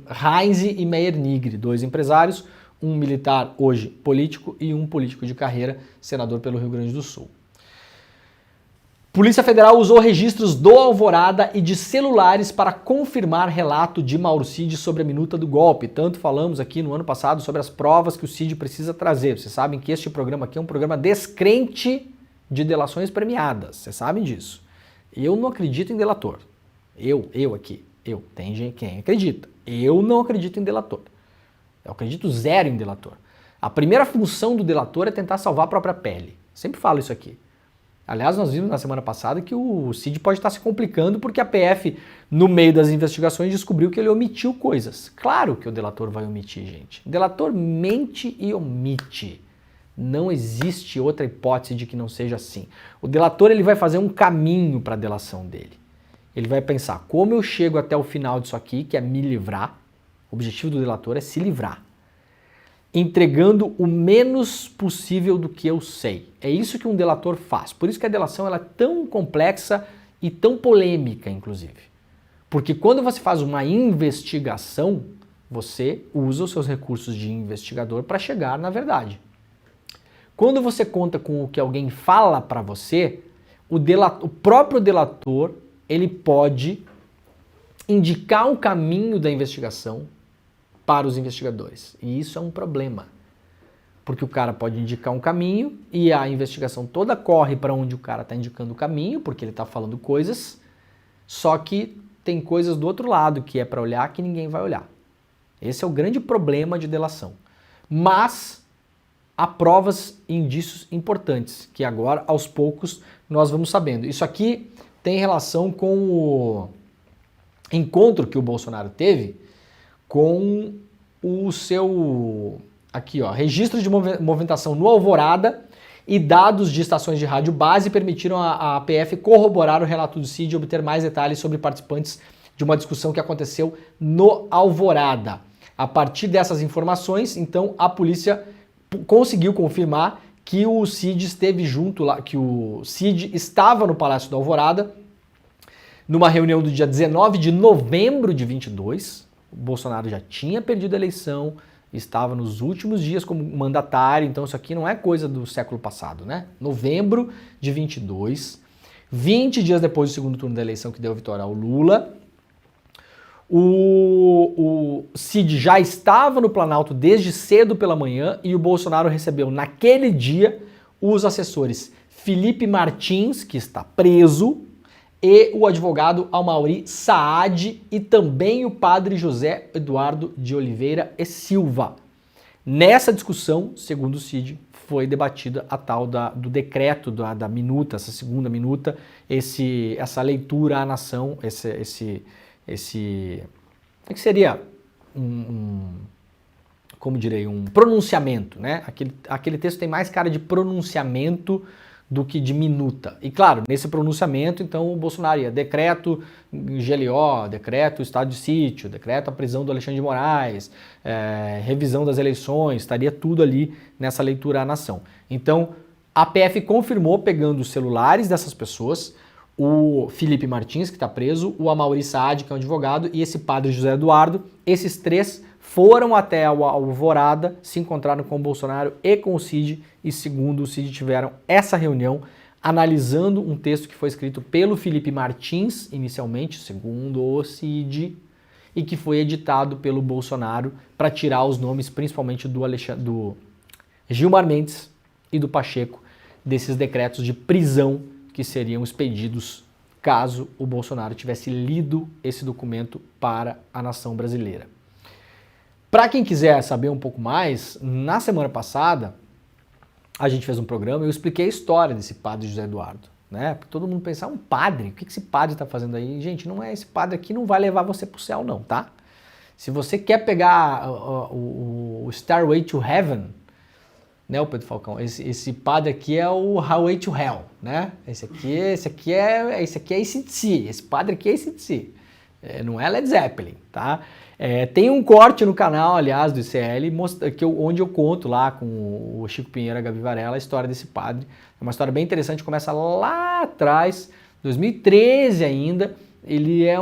Heinz e Meyer Nigri, 2 empresários, um militar hoje político e um político de carreira, senador pelo Rio Grande do Sul. Polícia Federal usou registros do Alvorada e de celulares para confirmar relato de Mauro Cid sobre a minuta do golpe. Tanto falamos aqui no ano passado sobre as provas que o Cid precisa trazer. Vocês sabem que este programa aqui é um programa descrente de delações premiadas. Vocês sabem disso. Eu não acredito em delator. Eu aqui. Tem gente quem acredita. Eu não acredito em delator. Eu acredito zero em delator. A primeira função do delator é tentar salvar a própria pele. Sempre falo isso aqui. Aliás, nós vimos na semana passada que o Cid pode estar se complicando porque a PF, no meio das investigações, descobriu que ele omitiu coisas. Claro que o delator vai omitir, gente. O delator mente e omite. Não existe outra hipótese de que não seja assim. O delator ele vai fazer um caminho para a delação dele. Ele vai pensar, como eu chego até o final disso aqui, que é me livrar. O objetivo do delator é se livrar, entregando o menos possível do que eu sei. É isso que um delator faz. Por isso que a delação ela é tão complexa e tão polêmica, inclusive. Porque quando você faz uma investigação, você usa os seus recursos de investigador para chegar na verdade. Quando você conta com o que alguém fala para você, o próprio delator ele pode indicar um caminho da investigação para os investigadores. E isso é um problema. Porque o cara pode indicar um caminho e a investigação toda corre para onde o cara está indicando o caminho, porque ele está falando coisas, só que tem coisas do outro lado que é para olhar que ninguém vai olhar. Esse é o grande problema de delação. Mas há provas e indícios importantes, que agora, aos poucos, nós vamos sabendo. Isso aqui tem relação com o encontro que o Bolsonaro teve com o seu, aqui ó, registro de movimentação no Alvorada e dados de estações de rádio base permitiram a PF corroborar o relato do Cid e obter mais detalhes sobre participantes de uma discussão que aconteceu no Alvorada. A partir dessas informações, então, a polícia conseguiu confirmar que o Cid esteve junto lá, que o Cid estava no Palácio do Alvorada numa reunião do dia 19 de novembro de 22. O Bolsonaro já tinha perdido a eleição, estava nos últimos dias como mandatário, então isso aqui não é coisa do século passado, né? Novembro de 22, 20 dias depois do segundo turno da eleição que deu vitória ao Lula, o Cid já estava no Planalto desde cedo pela manhã e o Bolsonaro recebeu naquele dia os assessores Felipe Martins, que está preso, e o advogado Amaury Saad e também o padre José Eduardo de Oliveira e Silva. Nessa discussão, segundo o Cid, foi debatida a tal do decreto da minuta, essa segunda minuta, essa leitura à nação, esse que seria como direi, um pronunciamento, né? Aquele texto tem mais cara de pronunciamento do que de minuta. E claro, nesse pronunciamento, então, o Bolsonaro ia decreto GLO, decreto estado de sítio, decreto a prisão do Alexandre de Moraes, revisão das eleições, estaria tudo ali nessa leitura à nação. Então, a PF confirmou, pegando os celulares dessas pessoas, o Felipe Martins, que está preso, o Amaury Saad, que é um advogado, e esse padre José Eduardo. Esses três foram até a Alvorada, se encontraram com o Bolsonaro e com o Cid, e segundo o Cid tiveram essa reunião analisando um texto que foi escrito pelo Felipe Martins, inicialmente, segundo o Cid, e que foi editado pelo Bolsonaro para tirar os nomes, principalmente do Gilmar Mendes e do Pacheco, desses decretos de prisão que seriam expedidos caso o Bolsonaro tivesse lido esse documento para a nação brasileira. Para quem quiser saber um pouco mais, na semana passada a gente fez um programa e eu expliquei a história desse padre José Eduardo, né? Porque todo mundo pensa, um padre, o que esse padre está fazendo aí? Gente, não é esse padre aqui, não vai levar você para o céu não, tá? Se você quer pegar o Stairway to Heaven, né, o Pedro Falcão, esse padre aqui é o Highway to Hell, né? Esse aqui é AC/DC, esse padre aqui é AC/DC, não é Led Zeppelin, tá? Tem um corte no canal, aliás, do ICL, onde eu conto lá com o Chico Pinheiro e a Gabi Varela a história desse padre. É uma história bem interessante, começa lá atrás, 2013 ainda. Ele é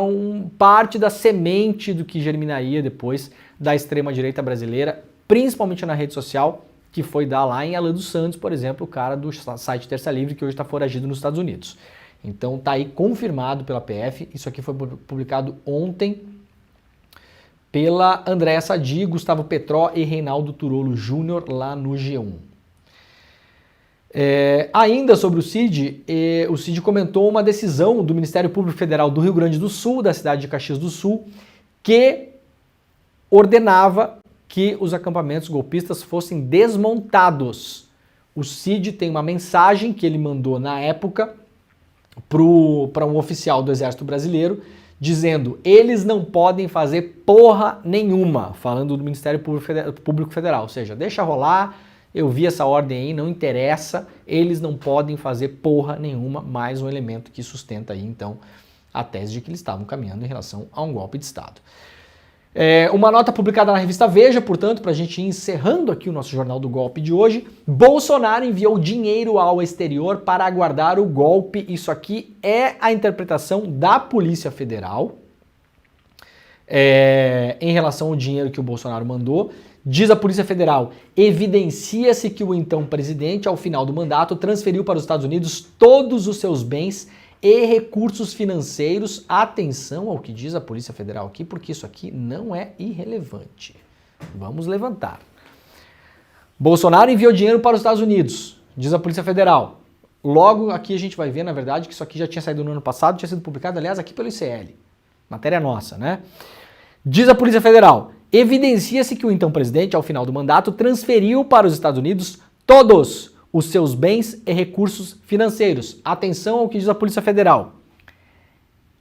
parte da semente do que germinaria depois da extrema-direita brasileira, principalmente na rede social, que foi dar lá em Alan dos Santos, por exemplo, o cara do site Terça Livre, que hoje está foragido nos Estados Unidos. Então tá aí confirmado pela PF, isso aqui foi publicado ontem pela Andréa Sadi, Gustavo Petró e Reinaldo Turolo Júnior lá no G1. Ainda sobre o Cid comentou uma decisão do Ministério Público Federal do Rio Grande do Sul, da cidade de Caxias do Sul, que ordenava que os acampamentos golpistas fossem desmontados. O Cid tem uma mensagem que ele mandou na época para um oficial do Exército Brasileiro, dizendo, eles não podem fazer porra nenhuma, falando do Ministério Público Federal, ou seja, deixa rolar, eu vi essa ordem aí, não interessa, eles não podem fazer porra nenhuma, mais um elemento que sustenta aí, então, a tese de que eles estavam caminhando em relação a um golpe de Estado. Uma nota publicada na revista Veja, portanto, para a gente ir encerrando aqui o nosso Jornal do Golpe de hoje, Bolsonaro enviou dinheiro ao exterior para aguardar o golpe. Isso aqui é a interpretação da Polícia Federal em relação ao dinheiro que o Bolsonaro mandou. Diz a Polícia Federal, evidencia-se que o então presidente, ao final do mandato, transferiu para os Estados Unidos todos os seus bens e recursos financeiros. Atenção ao que diz a Polícia Federal aqui, porque isso aqui não é irrelevante. Vamos levantar. Bolsonaro enviou dinheiro para os Estados Unidos, diz a Polícia Federal. Logo aqui a gente vai ver, na verdade, que isso aqui já tinha saído no ano passado, tinha sido publicado, aliás, aqui pelo ICL. Matéria nossa, né? Diz a Polícia Federal, evidencia-se que o então presidente, ao final do mandato, transferiu para os Estados Unidos todos os seus bens e recursos financeiros. Atenção ao que diz a Polícia Federal.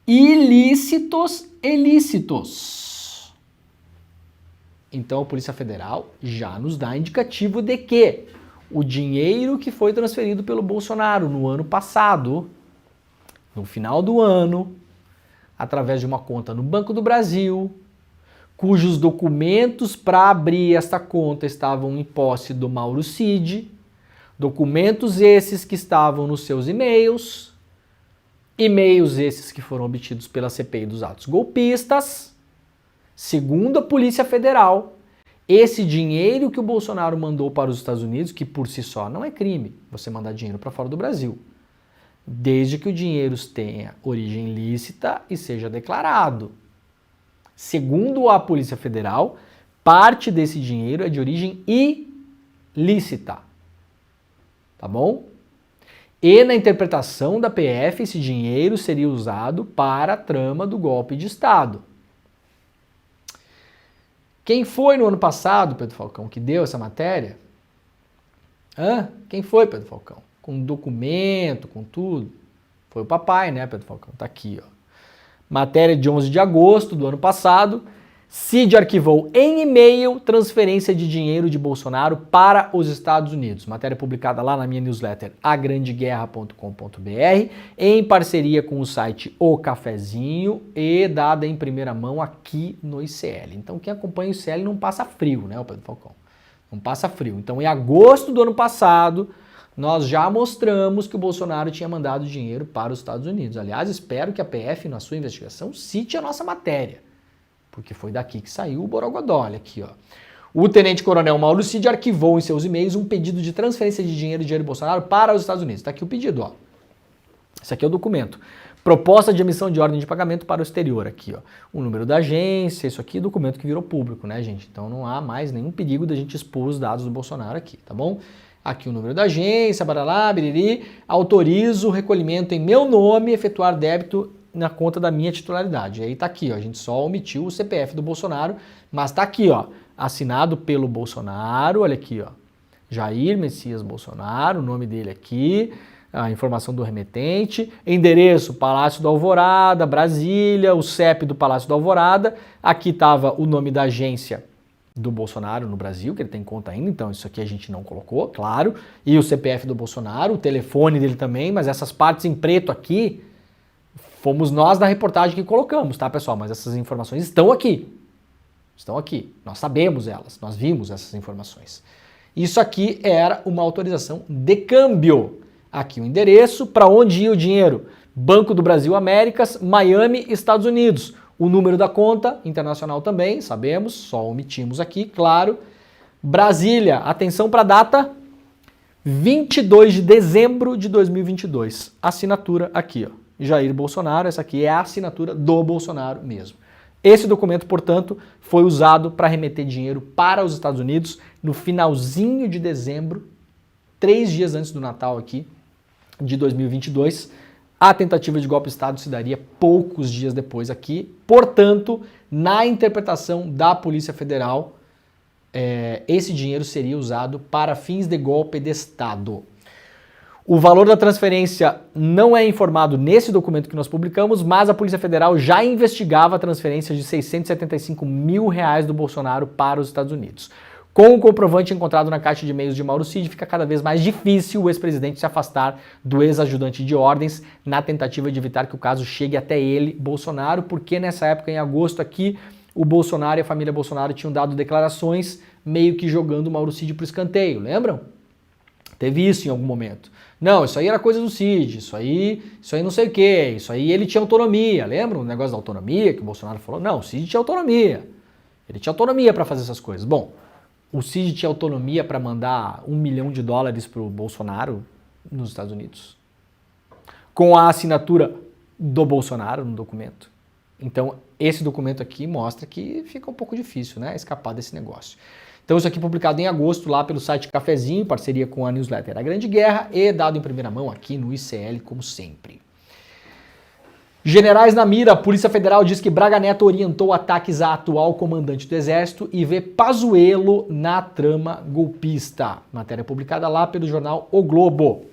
Ilícitos e lícitos. Então a Polícia Federal já nos dá indicativo de que o dinheiro que foi transferido pelo Bolsonaro no ano passado, no final do ano, através de uma conta no Banco do Brasil, cujos documentos para abrir esta conta estavam em posse do Mauro Cid, documentos esses que estavam nos seus e-mails esses que foram obtidos pela CPI dos atos golpistas. Segundo a Polícia Federal, esse dinheiro que o Bolsonaro mandou para os Estados Unidos, que por si só não é crime, você mandar dinheiro para fora do Brasil, desde que o dinheiro tenha origem lícita e seja declarado. Segundo a Polícia Federal, parte desse dinheiro é de origem ilícita. Tá bom? E na interpretação da PF, esse dinheiro seria usado para a trama do golpe de Estado. Quem foi no ano passado, Pedro Falcão, que deu essa matéria? Quem foi, Pedro Falcão? Com documento, com tudo? Foi o papai, né, Pedro Falcão? Tá aqui, ó. Matéria de 11 de agosto do ano passado. Cid arquivou em e-mail transferência de dinheiro de Bolsonaro para os Estados Unidos. Matéria publicada lá na minha newsletter agrandeguerra.com.br, em parceria com o site O Cafezinho e dada em primeira mão aqui no ICL. Então quem acompanha o ICL não passa frio, né, Pedro Falcão? Não passa frio. Então em agosto do ano passado, nós já mostramos que o Bolsonaro tinha mandado dinheiro para os Estados Unidos. Aliás, espero que a PF, na sua investigação, cite a nossa matéria, porque foi daqui que saiu o Borogodó. Olha aqui, ó. O tenente-coronel Mauro Cid arquivou em seus e-mails um pedido de transferência de dinheiro de Jair Bolsonaro para os Estados Unidos. Está aqui o pedido, ó. Esse aqui é o documento. Proposta de emissão de ordem de pagamento para o exterior, aqui, ó. O número da agência, isso aqui é documento que virou público, né, gente? Então não há mais nenhum perigo da gente expor os dados do Bolsonaro aqui, tá bom? Aqui o número da agência, baralá, biriri, autorizo o recolhimento em meu nome, efetuar débito na conta da minha titularidade. E aí tá aqui, ó, a gente só omitiu o CPF do Bolsonaro, mas tá aqui, ó, assinado pelo Bolsonaro, olha aqui, ó, Jair Messias Bolsonaro, o nome dele aqui, a informação do remetente, endereço Palácio do Alvorada, Brasília, o CEP do Palácio do Alvorada, aqui estava o nome da agência do Bolsonaro no Brasil, que ele tem conta ainda, então isso aqui a gente não colocou, claro, e o CPF do Bolsonaro, o telefone dele também, mas essas partes em preto aqui, fomos nós da reportagem que colocamos, tá, pessoal? Mas essas informações estão aqui, nós sabemos elas, nós vimos essas informações. Isso aqui era uma autorização de câmbio. Aqui o endereço, para onde ia o dinheiro? Banco do Brasil Américas, Miami, Estados Unidos. O número da conta, internacional também, sabemos, só omitimos aqui, claro. Brasília, atenção para a data, 22 de dezembro de 2022. Assinatura aqui, ó, Jair Bolsonaro, essa aqui é a assinatura do Bolsonaro mesmo. Esse documento, portanto, foi usado para remeter dinheiro para os Estados Unidos no finalzinho de dezembro, 3 dias antes do Natal aqui, de 2022, a tentativa de golpe de Estado se daria poucos dias depois aqui. Portanto, na interpretação da Polícia Federal, esse dinheiro seria usado para fins de golpe de Estado. O valor da transferência não é informado nesse documento que nós publicamos, mas a Polícia Federal já investigava a transferência de R$675 mil do Bolsonaro para os Estados Unidos. Com o comprovante encontrado na caixa de e-mails de Mauro Cid, fica cada vez mais difícil o ex-presidente se afastar do ex-ajudante de ordens na tentativa de evitar que o caso chegue até ele, Bolsonaro, porque nessa época, em agosto aqui, o Bolsonaro e a família Bolsonaro tinham dado declarações meio que jogando o Mauro Cid para o escanteio, lembram? Teve isso em algum momento. Não, isso aí era coisa do Cid, isso aí não sei o quê, isso aí ele tinha autonomia, lembram o negócio da autonomia que o Bolsonaro falou? Não, o Cid tinha autonomia, ele tinha autonomia para fazer essas coisas. Bom, o Cid tinha autonomia para mandar $1 milhão para o Bolsonaro nos Estados Unidos, com a assinatura do Bolsonaro no documento. Então, esse documento aqui mostra que fica um pouco difícil, né, escapar desse negócio. Então, isso aqui publicado em agosto lá pelo site Cafezinho, em parceria com a newsletter A Grande Guerra, e dado em primeira mão aqui no ICL, como sempre. Generais na mira, a Polícia Federal diz que Braga Neto orientou ataques à atual comandante do Exército e vê Pazuello na trama golpista. Matéria publicada lá pelo jornal O Globo.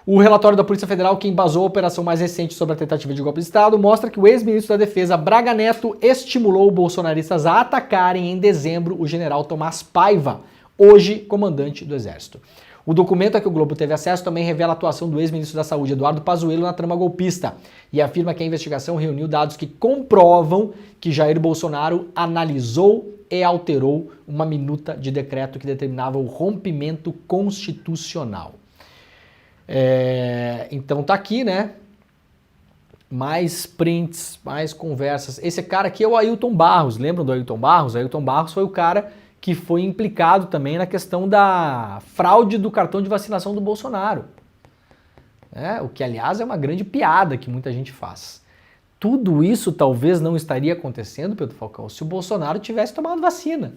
O relatório da Polícia Federal, que embasou a operação mais recente sobre a tentativa de golpe de Estado, mostra que o ex-ministro da Defesa, Braga Neto, estimulou bolsonaristas a atacarem em dezembro o general Tomás Paiva, hoje comandante do Exército. O documento a que o Globo teve acesso também revela a atuação do ex-ministro da Saúde, Eduardo Pazuello, na trama golpista e afirma que a investigação reuniu dados que comprovam que Jair Bolsonaro analisou e alterou uma minuta de decreto que determinava o rompimento constitucional. Então tá aqui, né? Mais prints, mais conversas. Esse cara aqui é o Ailton Barros. Lembram do Ailton Barros? O Ailton Barros foi o cara que foi implicado também na questão da fraude do cartão de vacinação do Bolsonaro. O que, aliás, é uma grande piada que muita gente faz. Tudo isso talvez não estaria acontecendo, Pedro Falcão, se o Bolsonaro tivesse tomado vacina.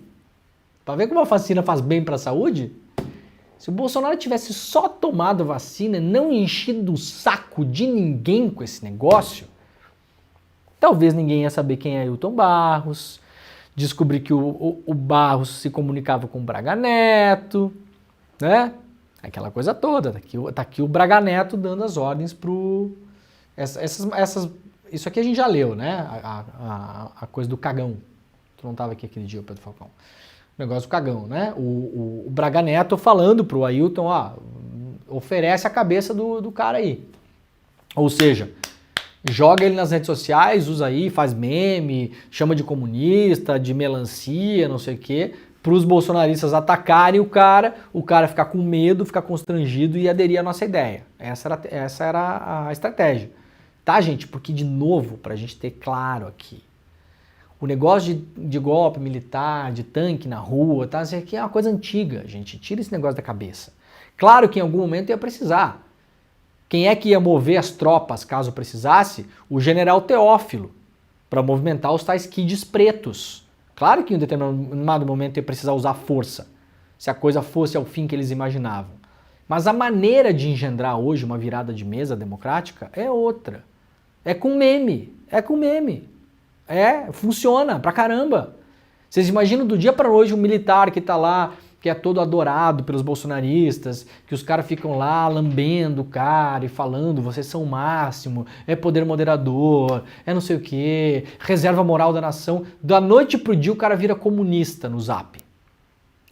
Para ver como a vacina faz bem para a saúde? Se o Bolsonaro tivesse só tomado vacina e não enchido o saco de ninguém com esse negócio, talvez ninguém ia saber quem é Ailton Barros, descobrir que o Barros se comunicava com o Braga Neto, né? Aquela coisa toda. Tá aqui o Braga Neto dando as ordens pro... Isso aqui a gente já leu, né? A coisa do cagão. Tu não estava aqui aquele dia, Pedro Falcão. O negócio do cagão, né? O Braga Neto falando pro Ailton, oferece a cabeça do cara aí. Ou seja, joga ele nas redes sociais, usa aí, faz meme, chama de comunista, de melancia, não sei o quê, pros bolsonaristas atacarem o cara ficar com medo, ficar constrangido e aderir à nossa ideia. Essa era a estratégia. Tá, gente? Porque, de novo, pra gente ter claro aqui, o negócio de golpe militar, de tanque na rua, tá? Isso aqui é uma coisa antiga, gente. Tira esse negócio da cabeça. Claro que em algum momento ia precisar. Quem é que ia mover as tropas, caso precisasse? O general Teófilo, para movimentar os tais kids pretos. Claro que em um determinado momento ia precisar usar força. se a coisa fosse ao fim que eles imaginavam. Mas a maneira de engendrar hoje uma virada de mesa democrática é outra. É com meme. Funciona pra caramba. Vocês imaginam do dia pra noite um militar que tá lá, que é todo adorado pelos bolsonaristas, que os caras ficam lá lambendo o cara e falando, vocês são o máximo, é poder moderador, é não sei o quê, reserva moral da nação. Da noite pro dia o cara vira comunista no Zap.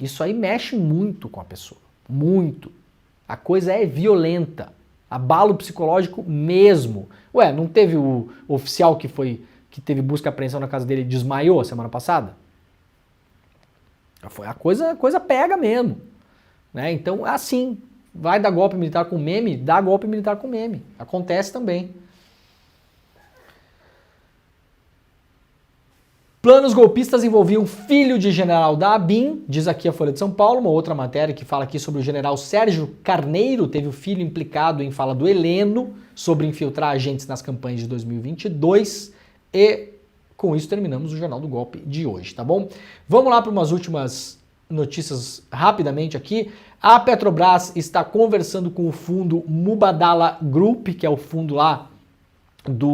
Isso aí mexe muito com a pessoa. Muito. A coisa é violenta. Abalo psicológico mesmo. Ué, não teve o oficial que teve busca e apreensão na casa dele e desmaiou semana passada? A coisa pega mesmo. Né? Então, assim, vai dar golpe militar com meme? Dá golpe militar com meme. Acontece também. Planos golpistas envolviam filho de general da ABIN, diz aqui a Folha de São Paulo, uma outra matéria que fala aqui sobre o general Sérgio Carneiro, teve o filho implicado em fala do Heleno sobre infiltrar agentes nas campanhas de 2022 e com isso terminamos o Jornal do Golpe de hoje, tá bom? Vamos lá para umas últimas notícias rapidamente aqui. A Petrobras está conversando com o fundo Mubadala Group, que é o fundo lá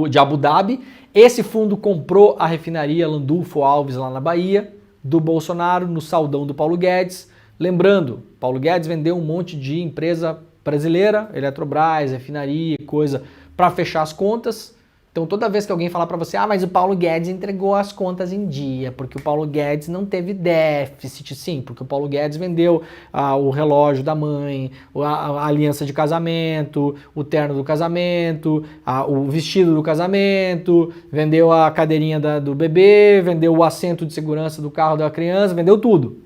de Abu Dhabi. Esse fundo comprou a refinaria Landulfo Alves lá na Bahia, do Bolsonaro, no saldão do Paulo Guedes. Lembrando, Paulo Guedes vendeu um monte de empresa brasileira, Eletrobras, refinaria, coisa, para fechar as contas. Então toda vez que alguém falar para você, mas o Paulo Guedes entregou as contas em dia, porque o Paulo Guedes não teve déficit, sim, porque o Paulo Guedes vendeu o relógio da mãe, a aliança de casamento, o terno do casamento, o vestido do casamento, vendeu a cadeirinha do bebê, vendeu o assento de segurança do carro da criança, vendeu tudo.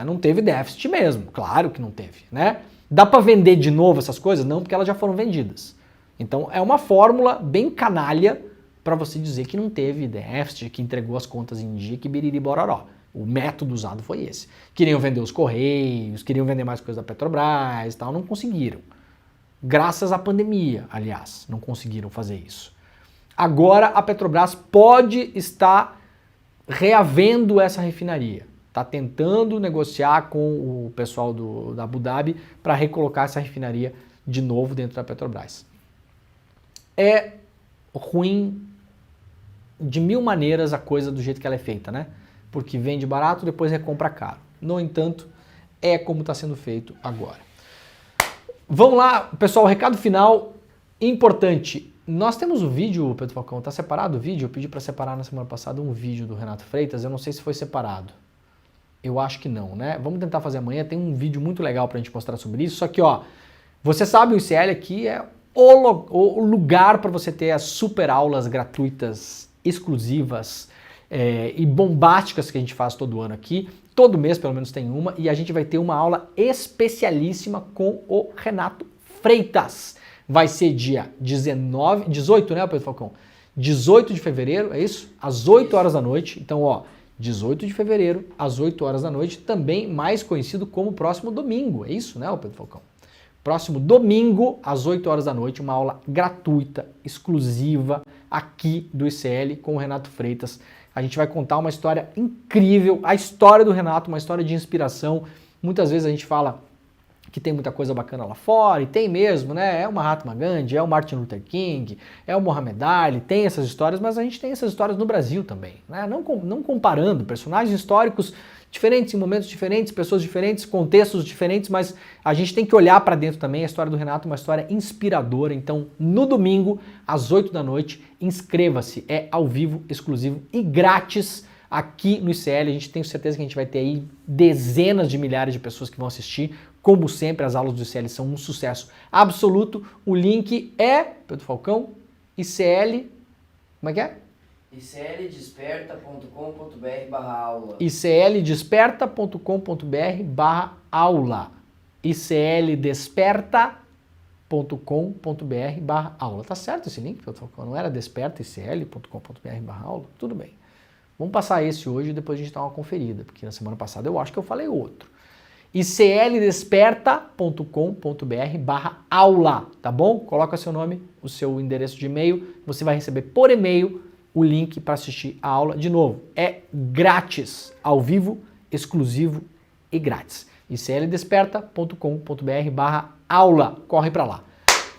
Não teve déficit mesmo, claro que não teve, né? Dá para vender de novo essas coisas? Não, porque elas já foram vendidas. Então é uma fórmula bem canalha para você dizer que não teve déficit, que entregou as contas em dia, que biriri bororó. O método usado foi esse. Queriam vender os Correios, queriam vender mais coisas da Petrobras e tal, não conseguiram. Graças à pandemia, aliás, não conseguiram fazer isso. Agora a Petrobras pode estar reavendo essa refinaria. Está tentando negociar com o pessoal da Abu Dhabi para recolocar essa refinaria de novo dentro da Petrobras. É ruim de mil maneiras a coisa do jeito que ela é feita, né? Porque vende barato, depois recompra caro. No entanto, é como está sendo feito agora. Vamos lá, pessoal, recado final importante. Nós temos o vídeo, Pedro Falcão, tá separado o vídeo? Eu pedi para separar na semana passada um vídeo do Renato Freitas, eu não sei se foi separado. Eu acho que não, né? Vamos tentar fazer amanhã, tem um vídeo muito legal pra gente mostrar sobre isso, só que, ó, você sabe, o ICL aqui é o lugar para você ter as super aulas gratuitas, exclusivas e bombásticas que a gente faz todo ano aqui. Todo mês, pelo menos, tem uma. E a gente vai ter uma aula especialíssima com o Renato Freitas. Vai ser dia 18, né, Pedro Falcão? 18 de fevereiro, é isso? Às 8 horas da noite. Então, ó, 18 de fevereiro, às 8 horas da noite, também mais conhecido como próximo domingo. É isso, né, Pedro Falcão? Próximo domingo, às 8 horas da noite, uma aula gratuita, exclusiva, aqui do ICL com o Renato Freitas. A gente vai contar uma história incrível, a história do Renato, uma história de inspiração. Muitas vezes a gente fala que tem muita coisa bacana lá fora, e tem mesmo, né? É o Mahatma Gandhi, é o Martin Luther King, é o Muhammad Ali, tem essas histórias, mas a gente tem essas histórias no Brasil também, né? Não comparando, personagens históricos diferentes, em momentos diferentes, pessoas diferentes, contextos diferentes, mas a gente tem que olhar para dentro também. A história do Renato é uma história inspiradora. Então, no domingo, às 8 da noite, inscreva-se. É ao vivo, exclusivo e grátis aqui no ICL. A gente tem certeza que a gente vai ter aí dezenas de milhares de pessoas que vão assistir. Como sempre, as aulas do ICL são um sucesso absoluto. O link é, Pedro Falcão, ICL, como é que é? icldesperta.com.br/aula. icldesperta.com.br/aula. icldesperta.com.br/aula. Tá certo esse link, não era desperta icl.com.br/aula? Tudo bem. Vamos passar esse hoje e depois a gente dá uma conferida, porque na semana passada eu acho que eu falei outro. icldesperta.com.br/aula, tá bom? Coloca seu nome, o seu endereço de e-mail, você vai receber por e-mail o link para assistir a aula. De novo, é grátis, ao vivo, exclusivo e grátis. icldesperta.com.br/aula. Corre para lá.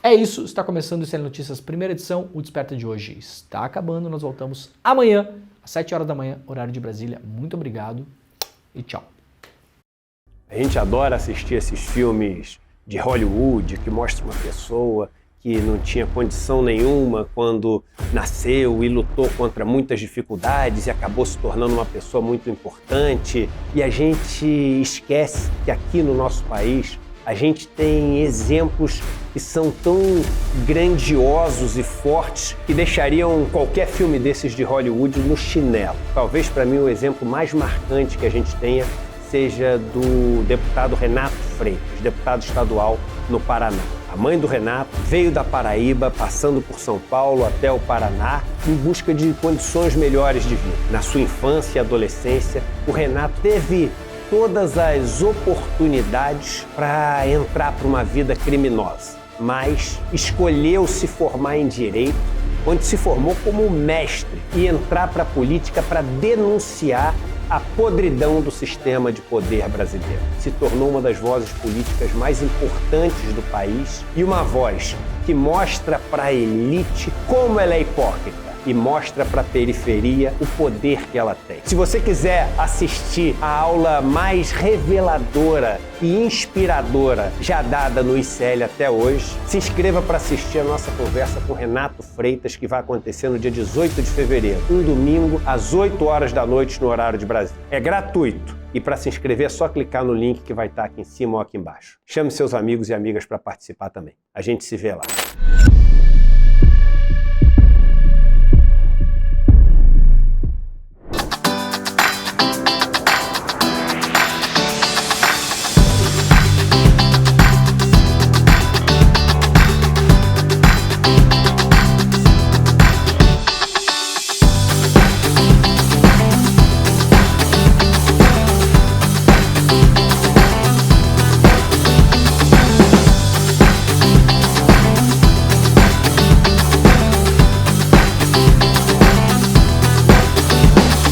É isso, está começando o ICL Notícias, primeira edição. O Desperta de hoje está acabando. Nós voltamos amanhã, às 7 horas da manhã, horário de Brasília. Muito obrigado e tchau. A gente adora assistir esses filmes de Hollywood que mostram uma pessoa que não tinha condição nenhuma quando nasceu e lutou contra muitas dificuldades e acabou se tornando uma pessoa muito importante. E a gente esquece que aqui no nosso país a gente tem exemplos que são tão grandiosos e fortes que deixariam qualquer filme desses de Hollywood no chinelo. Talvez para mim o exemplo mais marcante que a gente tenha seja do deputado Renato Freitas, deputado estadual no Paraná. A mãe do Renato veio da Paraíba, passando por São Paulo até o Paraná, em busca de condições melhores de vida. Na sua infância e adolescência, o Renato teve todas as oportunidades para entrar para uma vida criminosa, mas escolheu se formar em Direito, onde se formou como mestre, e entrar para a política para denunciar a podridão do sistema de poder brasileiro. Se tornou uma das vozes políticas mais importantes do país e uma voz que mostra para a elite como ela é hipócrita e mostra para a periferia o poder que ela tem. Se você quiser assistir a aula mais reveladora e inspiradora já dada no ICL até hoje, se inscreva para assistir a nossa conversa com Renato Freitas, que vai acontecer no dia 18 de fevereiro, um domingo, às 8 horas da noite, no horário de Brasília. É gratuito. E para se inscrever é só clicar no link que vai estar aqui em cima ou aqui embaixo. Chame seus amigos e amigas para participar também. A gente se vê lá.